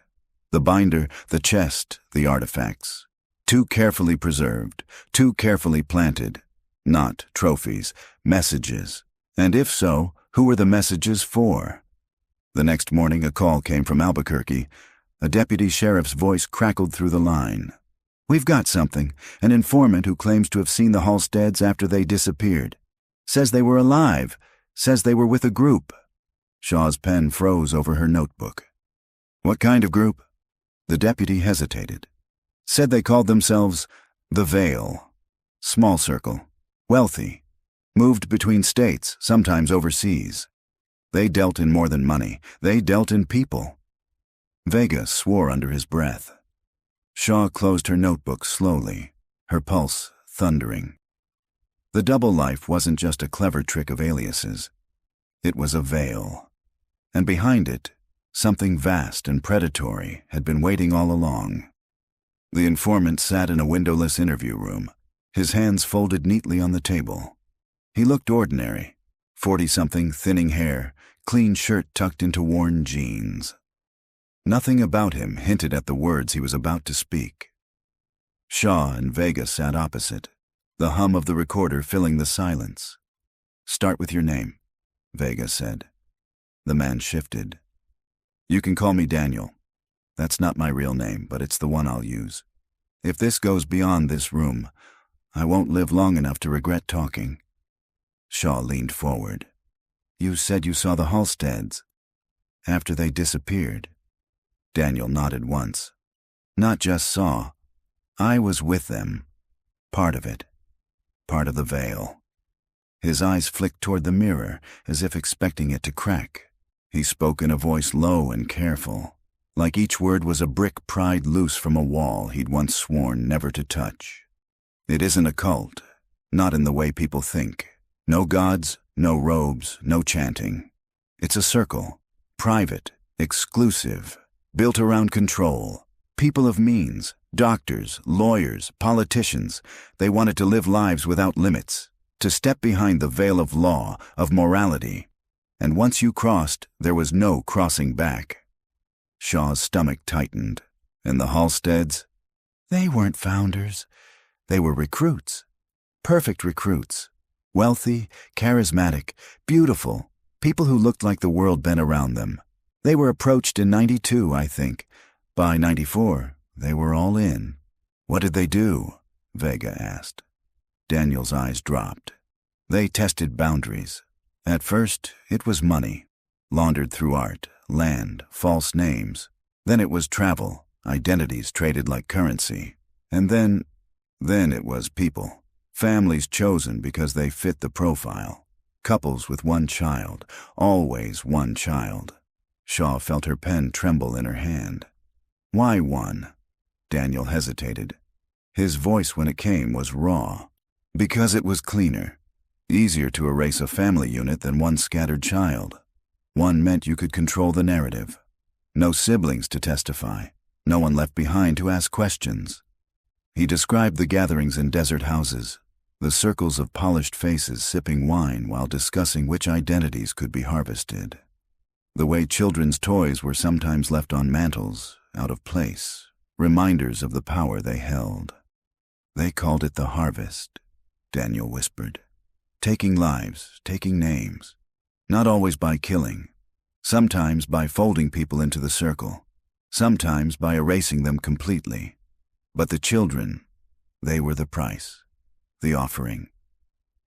The binder, the chest, the artifacts, too carefully preserved, too carefully planted, not trophies, messages. And if so, who were the messages for? The next morning a call came from Albuquerque. A deputy sheriff's voice crackled through the line. "We've got something. An informant who claims to have seen the Halsteads after they disappeared. Says they were alive. Says they were with a group." Shaw's pen froze over her notebook. "What kind of group?" The deputy hesitated. "Said they called themselves the Veil. Small circle. Wealthy. Moved between states, sometimes overseas. They dealt in more than money. They dealt in people." Vega swore under his breath. Shaw closed her notebook slowly, her pulse thundering. The double life wasn't just a clever trick of aliases. It was a veil. And behind it, something vast and predatory had been waiting all along. The informant sat in a windowless interview room, his hands folded neatly on the table. He looked ordinary, 40-something, thinning hair, clean shirt tucked into worn jeans. Nothing about him hinted at the words he was about to speak. Shaw and Vega sat opposite, the hum of the recorder filling the silence. "Start with your name," Vega said. The man shifted. "You can call me Daniel. That's not my real name, but it's the one I'll use. If this goes beyond this room, I won't live long enough to regret talking." Shaw leaned forward. "You said you saw the Halsteads after they disappeared." Daniel nodded once. "Not just saw. I was with them. Part of it. Part of the veil." His eyes flicked toward the mirror, as if expecting it to crack. He spoke in a voice low and careful, like each word was a brick pried loose from a wall he'd once sworn never to touch. "It isn't a cult, not in the way people think. No gods, no robes, no chanting. It's a circle, private, exclusive, built around control. People of means, doctors, lawyers, politicians, they wanted to live lives without limits, to step behind the veil of law, of morality. And once you crossed, there was no crossing back." Shaw's stomach tightened. "And the Halsteads?" "They weren't founders. They were recruits. Perfect recruits. Wealthy, charismatic, beautiful, people who looked like the world bent around them. They were approached in '92, I think. By '94, they were all in." "What did they do?" Vega asked. Daniel's eyes dropped. "They tested boundaries. At first, it was money, laundered through art, land, false names. Then it was travel, identities traded like currency. And then it was people. Families chosen because they fit the profile. Couples with one child, always one child." Shaw felt her pen tremble in her hand. "Why one?" Daniel hesitated. His voice when it came was raw. "Because it was cleaner. Easier to erase a family unit than one scattered child. One meant you could control the narrative. No siblings to testify. No one left behind to ask questions." He described the gatherings in desert houses, the circles of polished faces sipping wine while discussing which identities could be harvested. The way children's toys were sometimes left on mantels, out of place, reminders of the power they held. "They called it the harvest," Daniel whispered. "Taking lives, taking names. Not always by killing. Sometimes by folding people into the circle. Sometimes by erasing them completely. But the children, they were the price, the offering.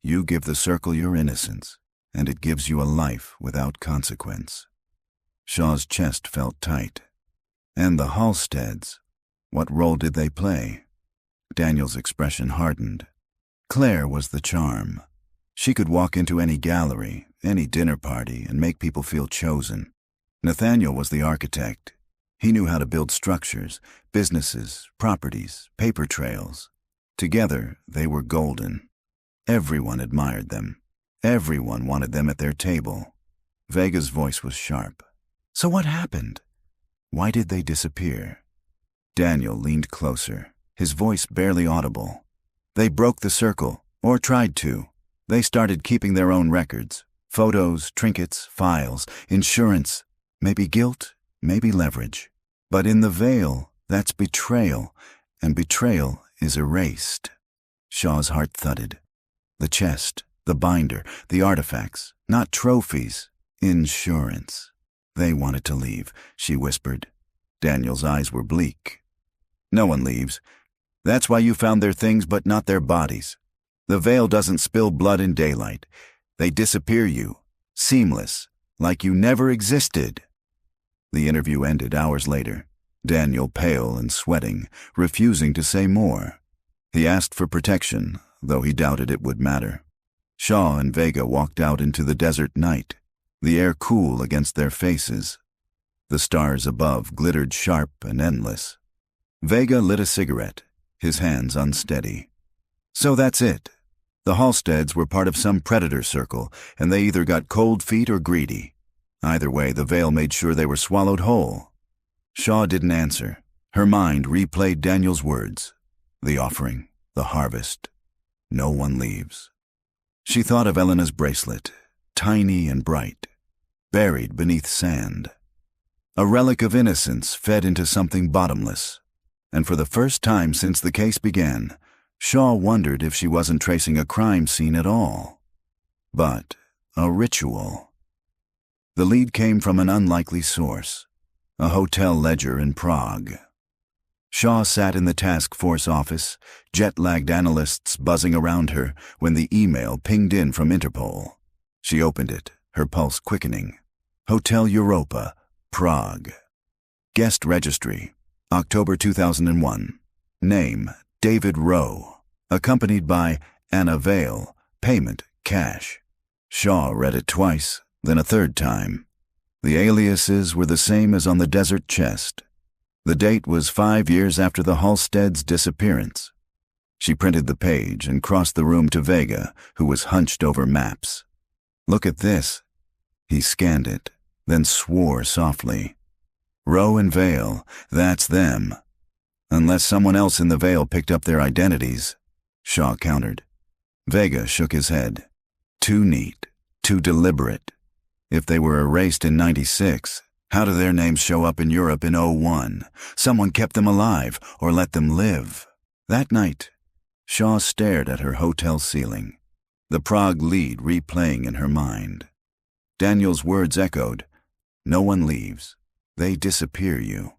You give the circle your innocence, and it gives you a life without consequence." Shaw's chest felt tight. "And the Halsteads, what role did they play?" Daniel's expression hardened. "Claire was the charm. She could walk into any gallery, any dinner party, and make people feel chosen. Nathaniel was the architect. He knew how to build structures, businesses, properties, paper trails. Together, they were golden. Everyone admired them. Everyone wanted them at their table." Vega's voice was sharp. "So what happened? Why did they disappear?" Daniel leaned closer, his voice barely audible. "They broke the circle, or tried to. They started keeping their own records. Photos, trinkets, files, insurance, maybe guilt, maybe leverage. But in the veil, that's betrayal, and betrayal is erased." Shaw's heart thudded. "The chest, the binder, the artifacts, not trophies, insurance." "They wanted to leave," she whispered. Daniel's eyes were bleak. "No one leaves. That's why you found their things but not their bodies. The veil doesn't spill blood in daylight. They disappear you, seamless, like you never existed." The interview ended hours later, Daniel pale and sweating, refusing to say more. He asked for protection, though he doubted it would matter. Shaw and Vega walked out into the desert night, the air cool against their faces. The stars above glittered sharp and endless. Vega lit a cigarette, his hands unsteady. "So that's it. The Halsteads were part of some predator circle, and they either got cold feet or greedy. Either way, the veil made sure they were swallowed whole." Shaw didn't answer. Her mind replayed Daniel's words. The offering, the harvest. No one leaves. She thought of Elena's bracelet, tiny and bright, buried beneath sand. A relic of innocence fed into something bottomless. And for the first time since the case began, Shaw wondered if she wasn't tracing a crime scene at all. But a ritual. The lead came from an unlikely source, a hotel ledger in Prague. Shaw sat in the task force office, jet-lagged analysts buzzing around her, when the email pinged in from Interpol. She opened it, her pulse quickening. Hotel Europa, Prague. Guest registry, October 2001. Name, David Rowe. Accompanied by Anna Vale. Payment, cash. Shaw read it twice, then a third time. The aliases were the same as on the desert chest. The date was 5 years after the Halstead's disappearance. She printed the page and crossed the room to Vega, who was hunched over maps. Look at this. He scanned it, then swore softly. Rowe and Vale, that's them. Unless someone else in the Vale picked up their identities, Shaw countered. Vega shook his head. Too neat, too deliberate. If they were erased in 96, how do their names show up in Europe in 01? Someone kept them alive or let them live. That night, Shaw stared at her hotel ceiling, the Prague lead replaying in her mind. Daniel's words echoed, "No one leaves. They disappear you."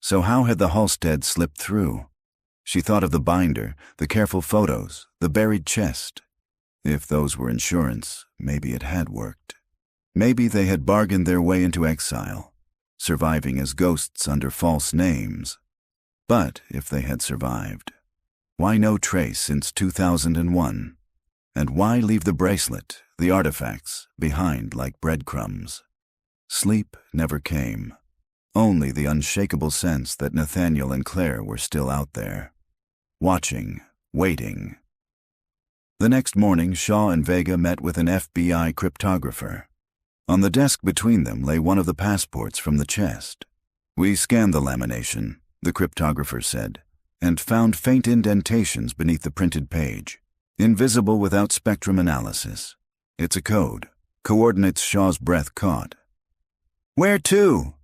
So how had the Halstead slipped through? She thought of the binder, the careful photos, the buried chest. If those were insurance, maybe it had worked. Maybe they had bargained their way into exile, surviving as ghosts under false names. But if they had survived, why no trace since 2001? And why leave the bracelet, the artifacts, behind like breadcrumbs? Sleep never came. Only the unshakable sense that Nathaniel and Claire were still out there, watching, waiting. The next morning, Shaw and Vega met with an FBI cryptographer. On the desk between them lay one of the passports from the chest. "We scanned the lamination," the cryptographer said, "and found faint indentations beneath the printed page, invisible without spectrum analysis. It's a code, coordinates Shaw's breath caught." "Where to?"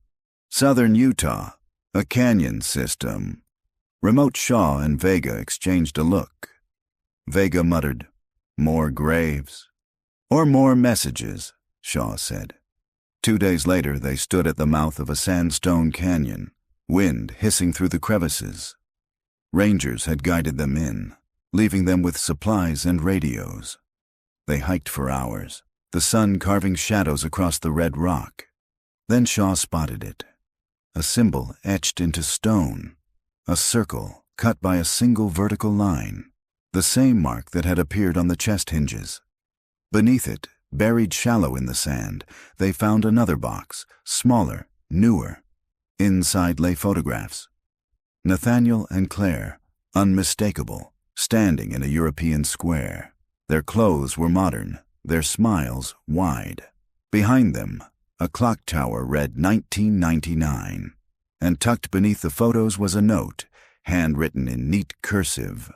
"Southern Utah, a canyon system." Remote Shaw and Vega exchanged a look. Vega muttered, "More graves." "Or more messages," Shaw said. 2 days later, they stood at the mouth of a sandstone canyon, wind hissing through the crevices. Rangers had guided them in, leaving them with supplies and radios. They hiked for hours, the sun carving shadows across the red rock. Then Shaw spotted it. A symbol etched into stone, a circle cut by a single vertical line, the same mark that had appeared on the chest hinges. Beneath it, buried shallow in the sand, they found another box, smaller, newer. Inside lay photographs. Nathaniel and Claire, unmistakable, standing in a European square. Their clothes were modern, their smiles wide. Behind them, a clock tower read 1999, and tucked beneath the photos was a note, handwritten in neat cursive.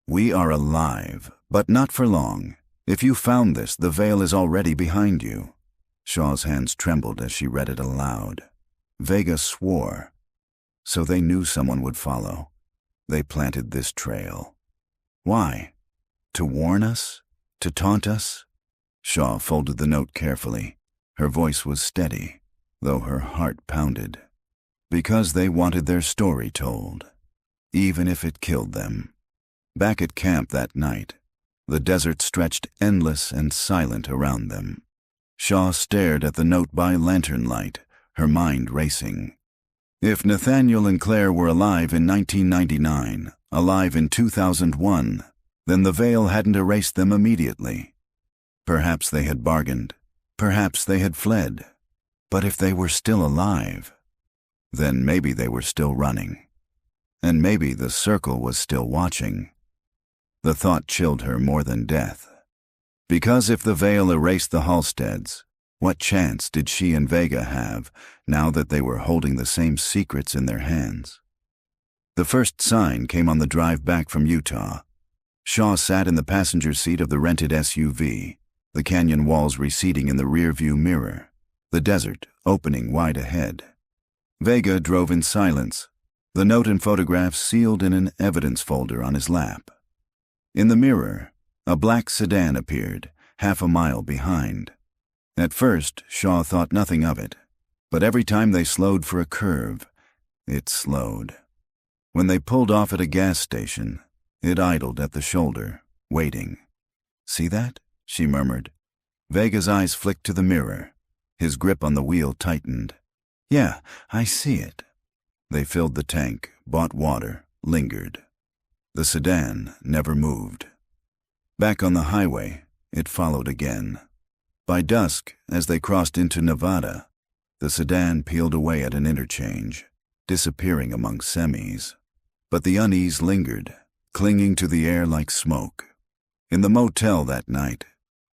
"We are alive, but not for long. If you found this, the veil is already behind you." Shaw's hands trembled as she read it aloud. Vega swore. So they knew someone would follow. They planted this trail. Why? To warn us? To taunt us? Shaw folded the note carefully. Her voice was steady, though her heart pounded. Because they wanted their story told, even if it killed them. Back at camp that night, the desert stretched endless and silent around them. Shaw stared at the note by lantern light, her mind racing. If Nathaniel and Claire were alive in 1999, alive in 2001, then the veil hadn't erased them immediately. Perhaps they had bargained. Perhaps they had fled. But if they were still alive, then maybe they were still running. And maybe the circle was still watching. The thought chilled her more than death. Because if the veil erased the Halsteads, what chance did she and Vega have now that they were holding the same secrets in their hands? The first sign came on the drive back from Utah. Shaw sat in the passenger seat of the rented SUV, the canyon walls receding in the rearview mirror, the desert opening wide ahead. Vega drove in silence, the note and photographs sealed in an evidence folder on his lap. In the mirror, a black sedan appeared, half a mile behind. At first, Shaw thought nothing of it, but every time they slowed for a curve, it slowed. When they pulled off at a gas station, it idled at the shoulder, waiting. "See that?" she murmured. Vega's eyes flicked to the mirror. His grip on the wheel tightened. "Yeah, I see it." They filled the tank, bought water, lingered. The sedan never moved. Back on the highway, it followed again. By dusk, as they crossed into Nevada, the sedan peeled away at an interchange, disappearing among semis. But the unease lingered, clinging to the air like smoke. In the motel that night,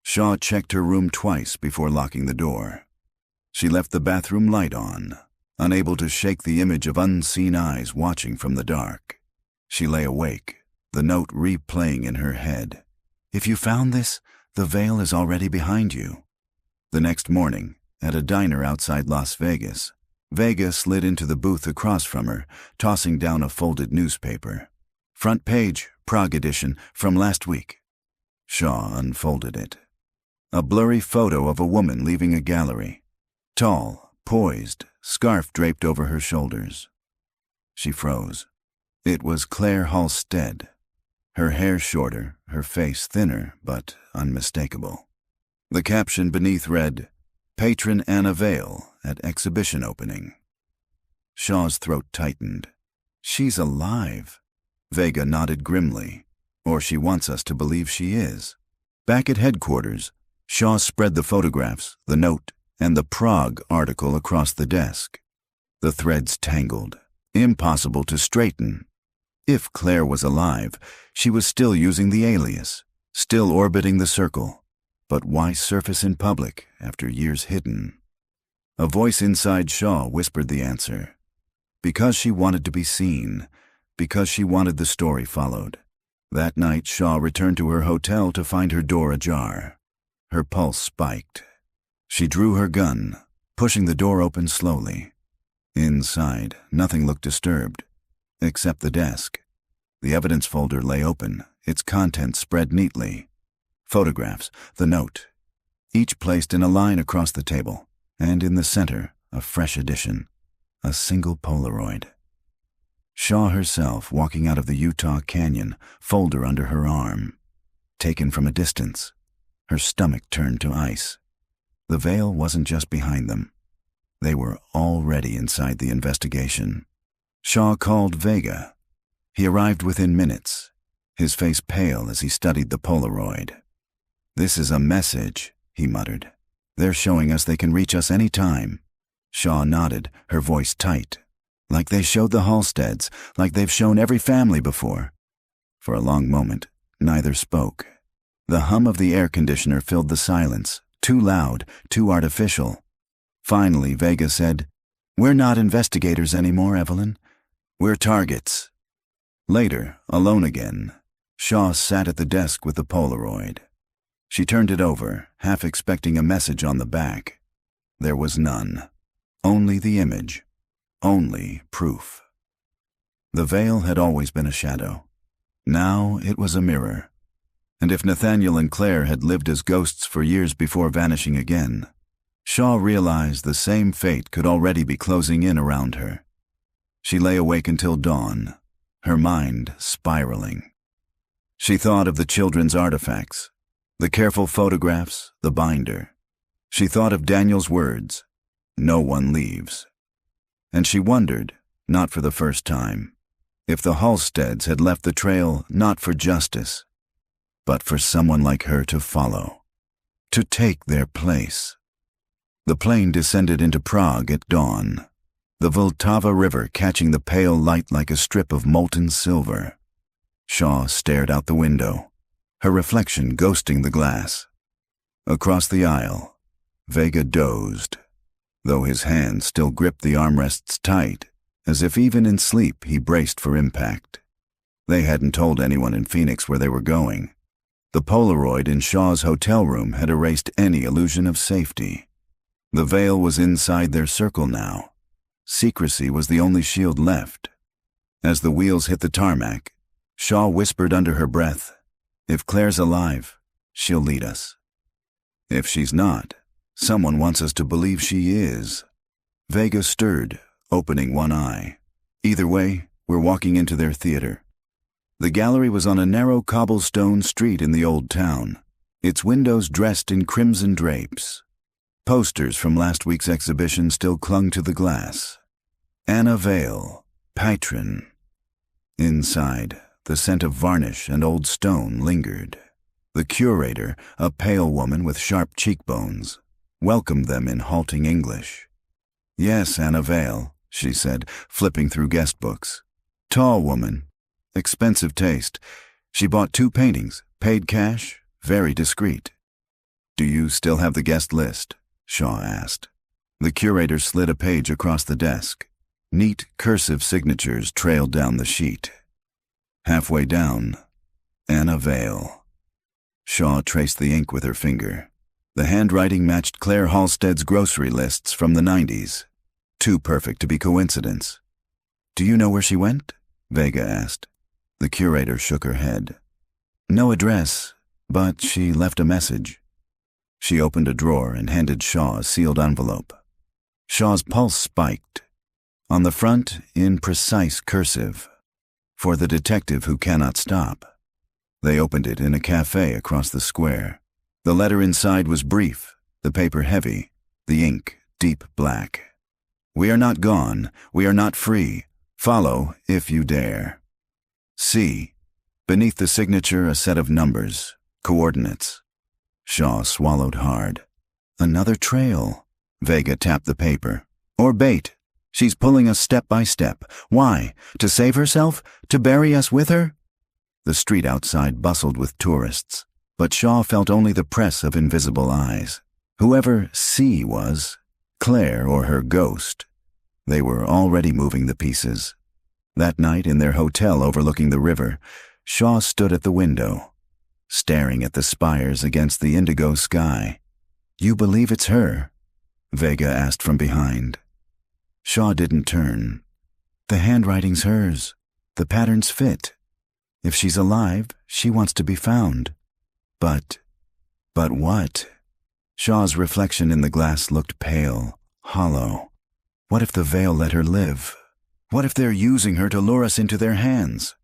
Shaw checked her room twice before locking the door. She left the bathroom light on, unable to shake the image of unseen eyes watching from the dark. She lay awake, the note replaying in her head. "If you found this, the veil is already behind you." The next morning, at a diner outside Las Vegas, Vega slid into the booth across from her, tossing down a folded newspaper. "Front page, Prague edition, from last week." Shaw unfolded it. A blurry photo of a woman leaving a gallery. Tall, poised, scarf draped over her shoulders. She froze. It was Claire Halstead. Her hair shorter, her face thinner, but unmistakable. The caption beneath read, "Patron Anna Vale at exhibition opening." Shaw's throat tightened. "She's alive." Vega nodded grimly. "Or she wants us to believe she is." Back at headquarters, Shaw spread the photographs, the note, and the Prague article across the desk. The threads tangled, impossible to straighten. If Claire was alive, she was still using the alias, still orbiting the circle. But why surface in public after years hidden? A voice inside Shaw whispered the answer. Because she wanted to be seen, because she wanted the story followed. That night, Shaw returned to her hotel to find her door ajar. Her pulse spiked. She drew her gun, pushing the door open slowly. Inside, nothing looked disturbed, except the desk. The evidence folder lay open, its contents spread neatly. Photographs, the note, each placed in a line across the table, and in the center, a fresh edition, a single Polaroid. Shaw herself walking out of the Utah Canyon, folder under her arm. Taken from a distance, her stomach turned to ice. The veil wasn't just behind them. They were already inside the investigation. Shaw called Vega. He arrived within minutes, his face pale as he studied the Polaroid. "This is a message," he muttered. "They're showing us they can reach us any time." Shaw nodded, her voice tight. "Like they showed the Halsteads, like they've shown every family before." For a long moment, neither spoke. The hum of the air conditioner filled the silence, too loud, too artificial. Finally, Vega said, "We're not investigators anymore, Evelyn. We're targets." Later, alone again, Shaw sat at the desk with the Polaroid. She turned it over, half expecting a message on the back. There was none. Only the image. Only proof. The veil had always been a shadow. Now it was a mirror. And if Nathaniel and Claire had lived as ghosts for years before vanishing again, Shaw realized the same fate could already be closing in around her. She lay awake until dawn, her mind spiraling. She thought of the children's artifacts, the careful photographs, the binder. She thought of Daniel's words, "No one leaves." And she wondered, not for the first time, if the Halsteads had left the trail not for justice, but for someone like her to follow, to take their place. The plane descended into Prague at dawn, the Vltava River catching the pale light like a strip of molten silver. Shaw stared out the window, her reflection ghosting the glass. Across the aisle, Vega dozed, though his hands still gripped the armrests tight, as if even in sleep he braced for impact. They hadn't told anyone in Phoenix where they were going. The Polaroid in Shaw's hotel room had erased any illusion of safety. The veil was inside their circle now. Secrecy was the only shield left. As the wheels hit the tarmac, Shaw whispered under her breath, If Claire's alive, she'll lead us. If she's not, someone wants us to believe she is. Vega stirred, opening one eye. Either way, we're walking into their theater. The gallery was on a narrow cobblestone street in the old town, its windows dressed in crimson drapes. Posters from last week's exhibition still clung to the glass. Anna Vale, patron. Inside, the scent of varnish and old stone lingered. The curator, a pale woman with sharp cheekbones, welcomed them in halting English. "Yes, Anna Vale," she said, flipping through guest books. "Tall woman. Expensive taste. She bought 2 paintings, paid cash, very discreet." "Do you still have the guest list?" Shaw asked. The curator slid a page across the desk. Neat, cursive signatures trailed down the sheet. Halfway down, Anna Vale. Shaw traced the ink with her finger. The handwriting matched Claire Halstead's grocery lists from the 90s. Too perfect to be coincidence. "Do you know where she went?" Vega asked. The curator shook her head. "No address, but she left a message." She opened a drawer and handed Shaw a sealed envelope. Shaw's pulse spiked. On the front, in precise cursive, "For the detective who cannot stop." They opened it in a cafe across the square. The letter inside was brief, the paper heavy, the ink deep black. "We are not gone. We are not free. Follow if you dare." "See." Beneath the signature, a set of numbers, coordinates. Shaw swallowed hard. "Another trail." Vega tapped the paper. "Or bait. She's pulling us step by step. Why? To save herself? To bury us with her?" The street outside bustled with tourists, but Shaw felt only the press of invisible eyes. Whoever C was, Claire or her ghost, they were already moving the pieces. That night in their hotel overlooking the river, Shaw stood at the window, staring at the spires against the indigo sky. "You believe it's her?" Vega asked from behind. Shaw didn't turn. "The handwriting's hers. The patterns fit. If she's alive, she wants to be found. But what?" Shaw's reflection in the glass looked pale, hollow. What if the Veil let her live? What if they're using her to lure us into their hands?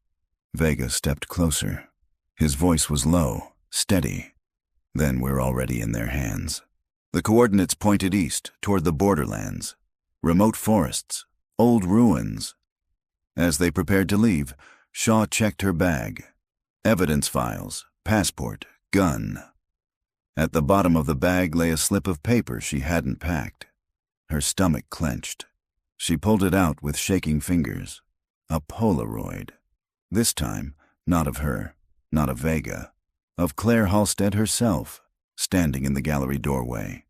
Vega stepped closer. His voice was low, steady. "Then we're already in their hands." The coordinates pointed east, toward the borderlands. Remote forests, old ruins. As they prepared to leave, Shaw checked her bag. Evidence files, passport, gun. At the bottom of the bag lay a slip of paper she hadn't packed. Her stomach clenched. She pulled it out with shaking fingers. A Polaroid. This time, not of her, not of Vega. Of Claire Halstead herself, standing in the gallery doorway.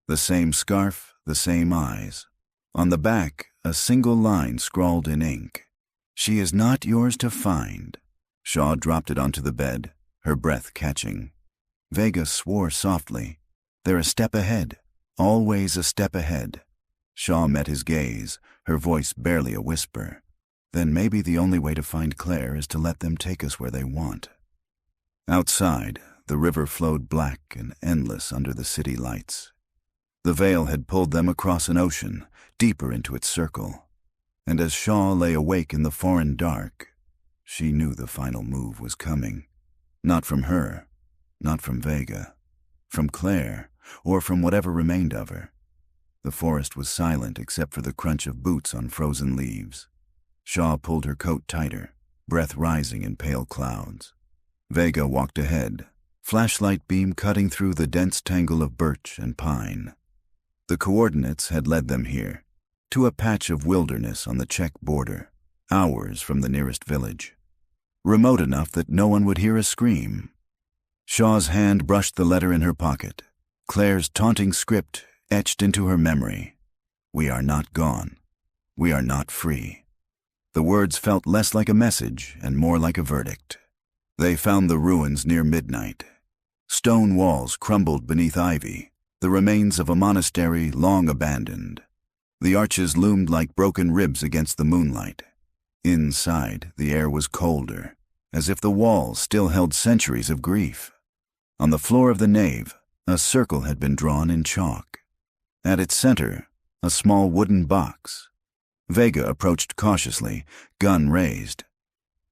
The same scarf, the same eyes. On the back, a single line scrawled in ink. "She is not yours to find." Shaw dropped it onto the bed, her breath catching. Vega swore softly. "They're a step ahead, always a step ahead." Shaw met his gaze, her voice barely a whisper. "Then maybe the only way to find Claire is to let them take us where they want." Outside, the river flowed black and endless under the city lights. The Veil had pulled them across an ocean, deeper into its circle. And as Shaw lay awake in the foreign dark, she knew the final move was coming. Not from her, not from Vega, from Claire, or from whatever remained of her. The forest was silent except for the crunch of boots on frozen leaves. Shaw pulled her coat tighter, breath rising in pale clouds. Vega walked ahead, flashlight beam cutting through the dense tangle of birch and pine. The coordinates had led them here, to a patch of wilderness on the Czech border, hours from the nearest village. Remote enough that no one would hear a scream. Shaw's hand brushed the letter in her pocket, Claire's taunting script etched into her memory. "We are not gone. We are not free." The words felt less like a message and more like a verdict. They found the ruins near midnight. Stone walls crumbled beneath ivy, the remains of a monastery long abandoned. The arches loomed like broken ribs against the moonlight. Inside, the air was colder, as if the walls still held centuries of grief. On the floor of the nave, a circle had been drawn in chalk. At its center, a small wooden box. Vega approached cautiously, gun raised.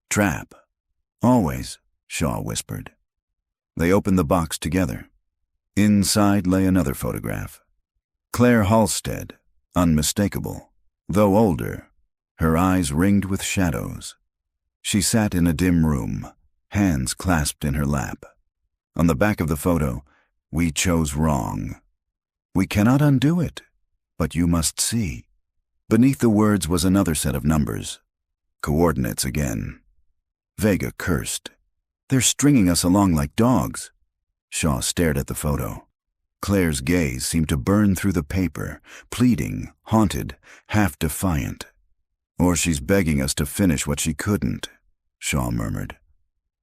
"Trap. Always," Shaw whispered. They opened the box together. Inside lay another photograph. Claire Halstead, unmistakable, though older, her eyes ringed with shadows. She sat in a dim room, hands clasped in her lap. On the back of the photo, "We chose wrong. We cannot undo it, but you must see." Beneath the words was another set of numbers. Coordinates again. Vega cursed. "They're stringing us along like dogs." Shaw stared at the photo. Claire's gaze seemed to burn through the paper, pleading, haunted, half defiant. "Or she's begging us to finish what she couldn't," Shaw murmured.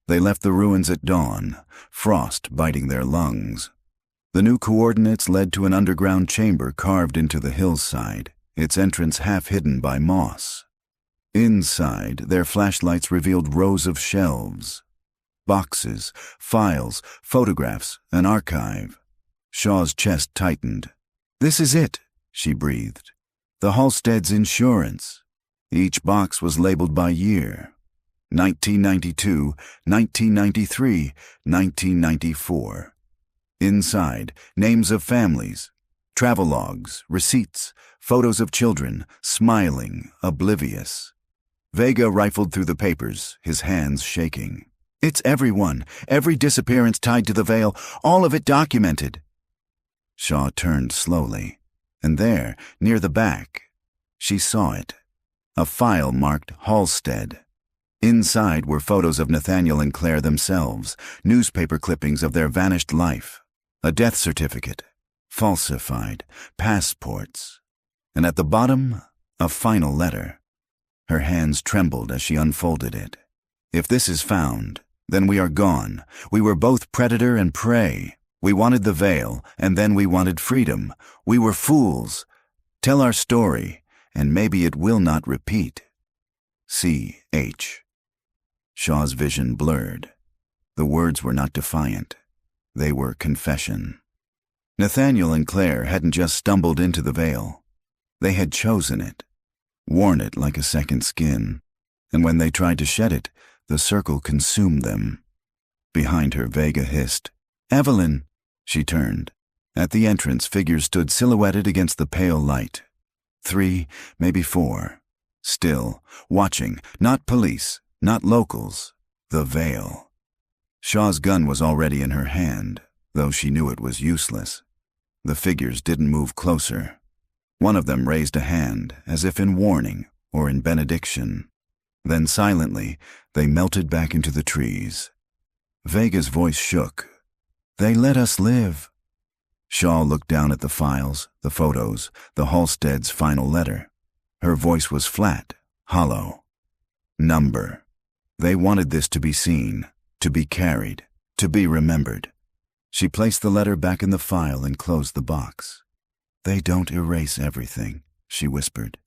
They left the ruins at dawn, frost biting their lungs. The new coordinates led to an underground chamber carved into the hillside, its entrance half hidden by moss. Inside, their flashlights revealed rows of shelves. Boxes, files, photographs, an archive. Shaw's chest tightened. "This is it," she breathed. "The Halstead's insurance." Each box was labeled by year. 1992, 1993, 1994. Inside, names of families, travelogues, receipts, photos of children, smiling, oblivious. Vega rifled through the papers, his hands shaking. "It's everyone, every disappearance tied to the Veil, all of it documented." Shaw turned slowly, and there, near the back, she saw it. A file marked Halstead. Inside were photos of Nathaniel and Claire themselves, newspaper clippings of their vanished life, a death certificate, falsified, passports, and at the bottom, a final letter. Her hands trembled as she unfolded it. "If this is found, then we are gone. We were both predator and prey. We wanted the Veil, and then we wanted freedom. We were fools. Tell our story, and maybe it will not repeat. C.H." Shaw's vision blurred. The words were not defiant. They were confession. Nathaniel and Claire hadn't just stumbled into the Veil. They had chosen it, worn it like a second skin, and when they tried to shed it, the circle consumed them. Behind her, Vega hissed, "Evelyn!" She turned. At the entrance, figures stood silhouetted against the pale light. 3, maybe 4. Still, watching, not police, not locals, the Veil. Shaw's gun was already in her hand, though she knew it was useless. The figures didn't move closer. One of them raised a hand, as if in warning or in benediction. Then silently, they melted back into the trees. Vega's voice shook. "They let us live." Shaw looked down at the files, the photos, the Halstead's final letter. Her voice was flat, hollow. Number. They wanted this to be seen, to be carried, to be remembered. She placed the letter back in the file and closed the box. "They don't erase everything," she whispered.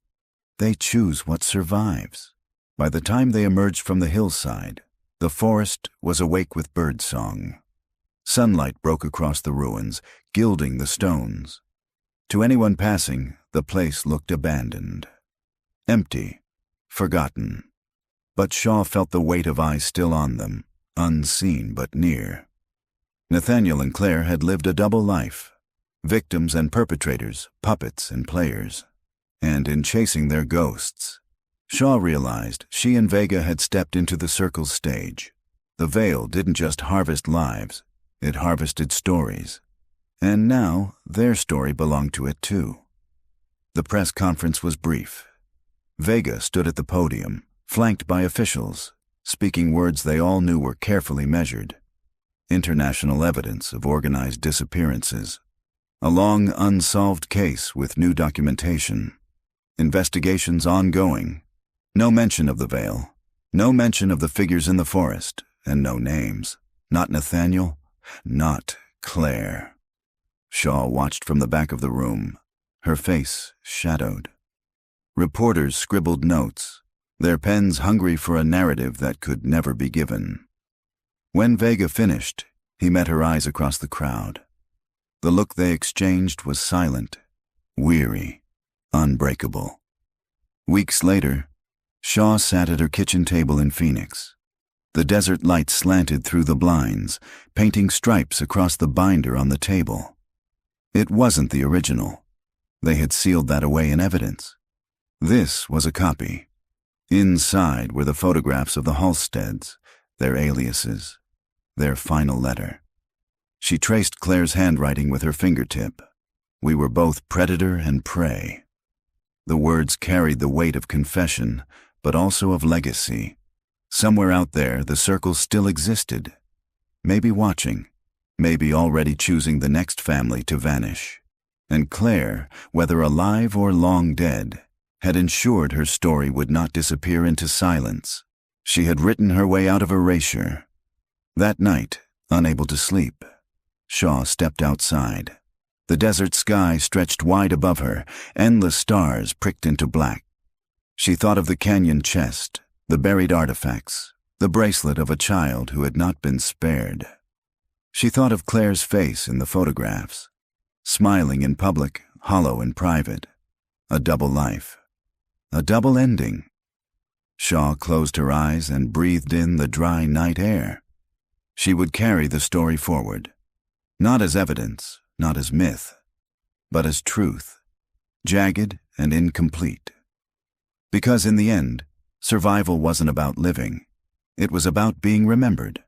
"They choose what survives." By the time they emerged from the hillside, the forest was awake with birdsong. Sunlight broke across the ruins, gilding the stones. To anyone passing, the place looked abandoned. Empty, forgotten. But Shaw felt the weight of eyes still on them, unseen but near. Nathaniel and Claire had lived a double life, victims and perpetrators, puppets and players. And in chasing their ghosts, Shaw realized she and Vega had stepped into the circle's stage. The Veil didn't just harvest lives, it harvested stories. And now their story belonged to it too. The press conference was brief. Vega stood at the podium, flanked by officials, speaking words they all knew were carefully measured. International evidence of organized disappearances. A long, unsolved case with new documentation. Investigations ongoing. No mention of the Veil. No mention of the figures in the forest, and no names. Not Nathaniel, not Claire. Shaw watched from the back of the room, her face shadowed. Reporters scribbled notes. their pens hungry for a narrative that could never be given. When Vega finished, he met her eyes across the crowd. The look they exchanged was silent, weary, unbreakable. Weeks later, Shaw sat at her kitchen table in Phoenix. The desert light slanted through the blinds, painting stripes across the binder on the table. It wasn't the original. They had sealed that away in evidence. This was a copy. Inside were the photographs of the Halsteads, their aliases, their final letter. She traced Claire's handwriting with her fingertip. We were both predator and prey. The words carried the weight of confession, but also of legacy. Somewhere out there, the circle still existed. Maybe watching, maybe already choosing the next family to vanish. And Claire, whether alive or long dead, had ensured her story would not disappear into silence. She had written her way out of erasure. That night, unable to sleep, Shaw stepped outside. The desert sky stretched wide above her, endless stars pricked into black. She thought of the canyon chest, the buried artifacts, the bracelet of a child who had not been spared. She thought of Claire's face in the photographs, smiling in public, hollow in private. A double life, a double ending. Shaw closed her eyes and breathed in the dry night air. She would carry the story forward, not as evidence, not as myth, but as truth, jagged and incomplete. Because in the end, survival wasn't about living. It was about being remembered.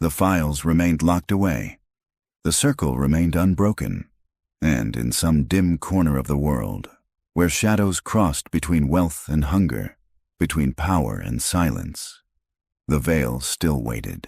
The files remained locked away. The circle remained unbroken. And in some dim corner of the world, where shadows crossed between wealth and hunger, between power and silence, the veil still waited.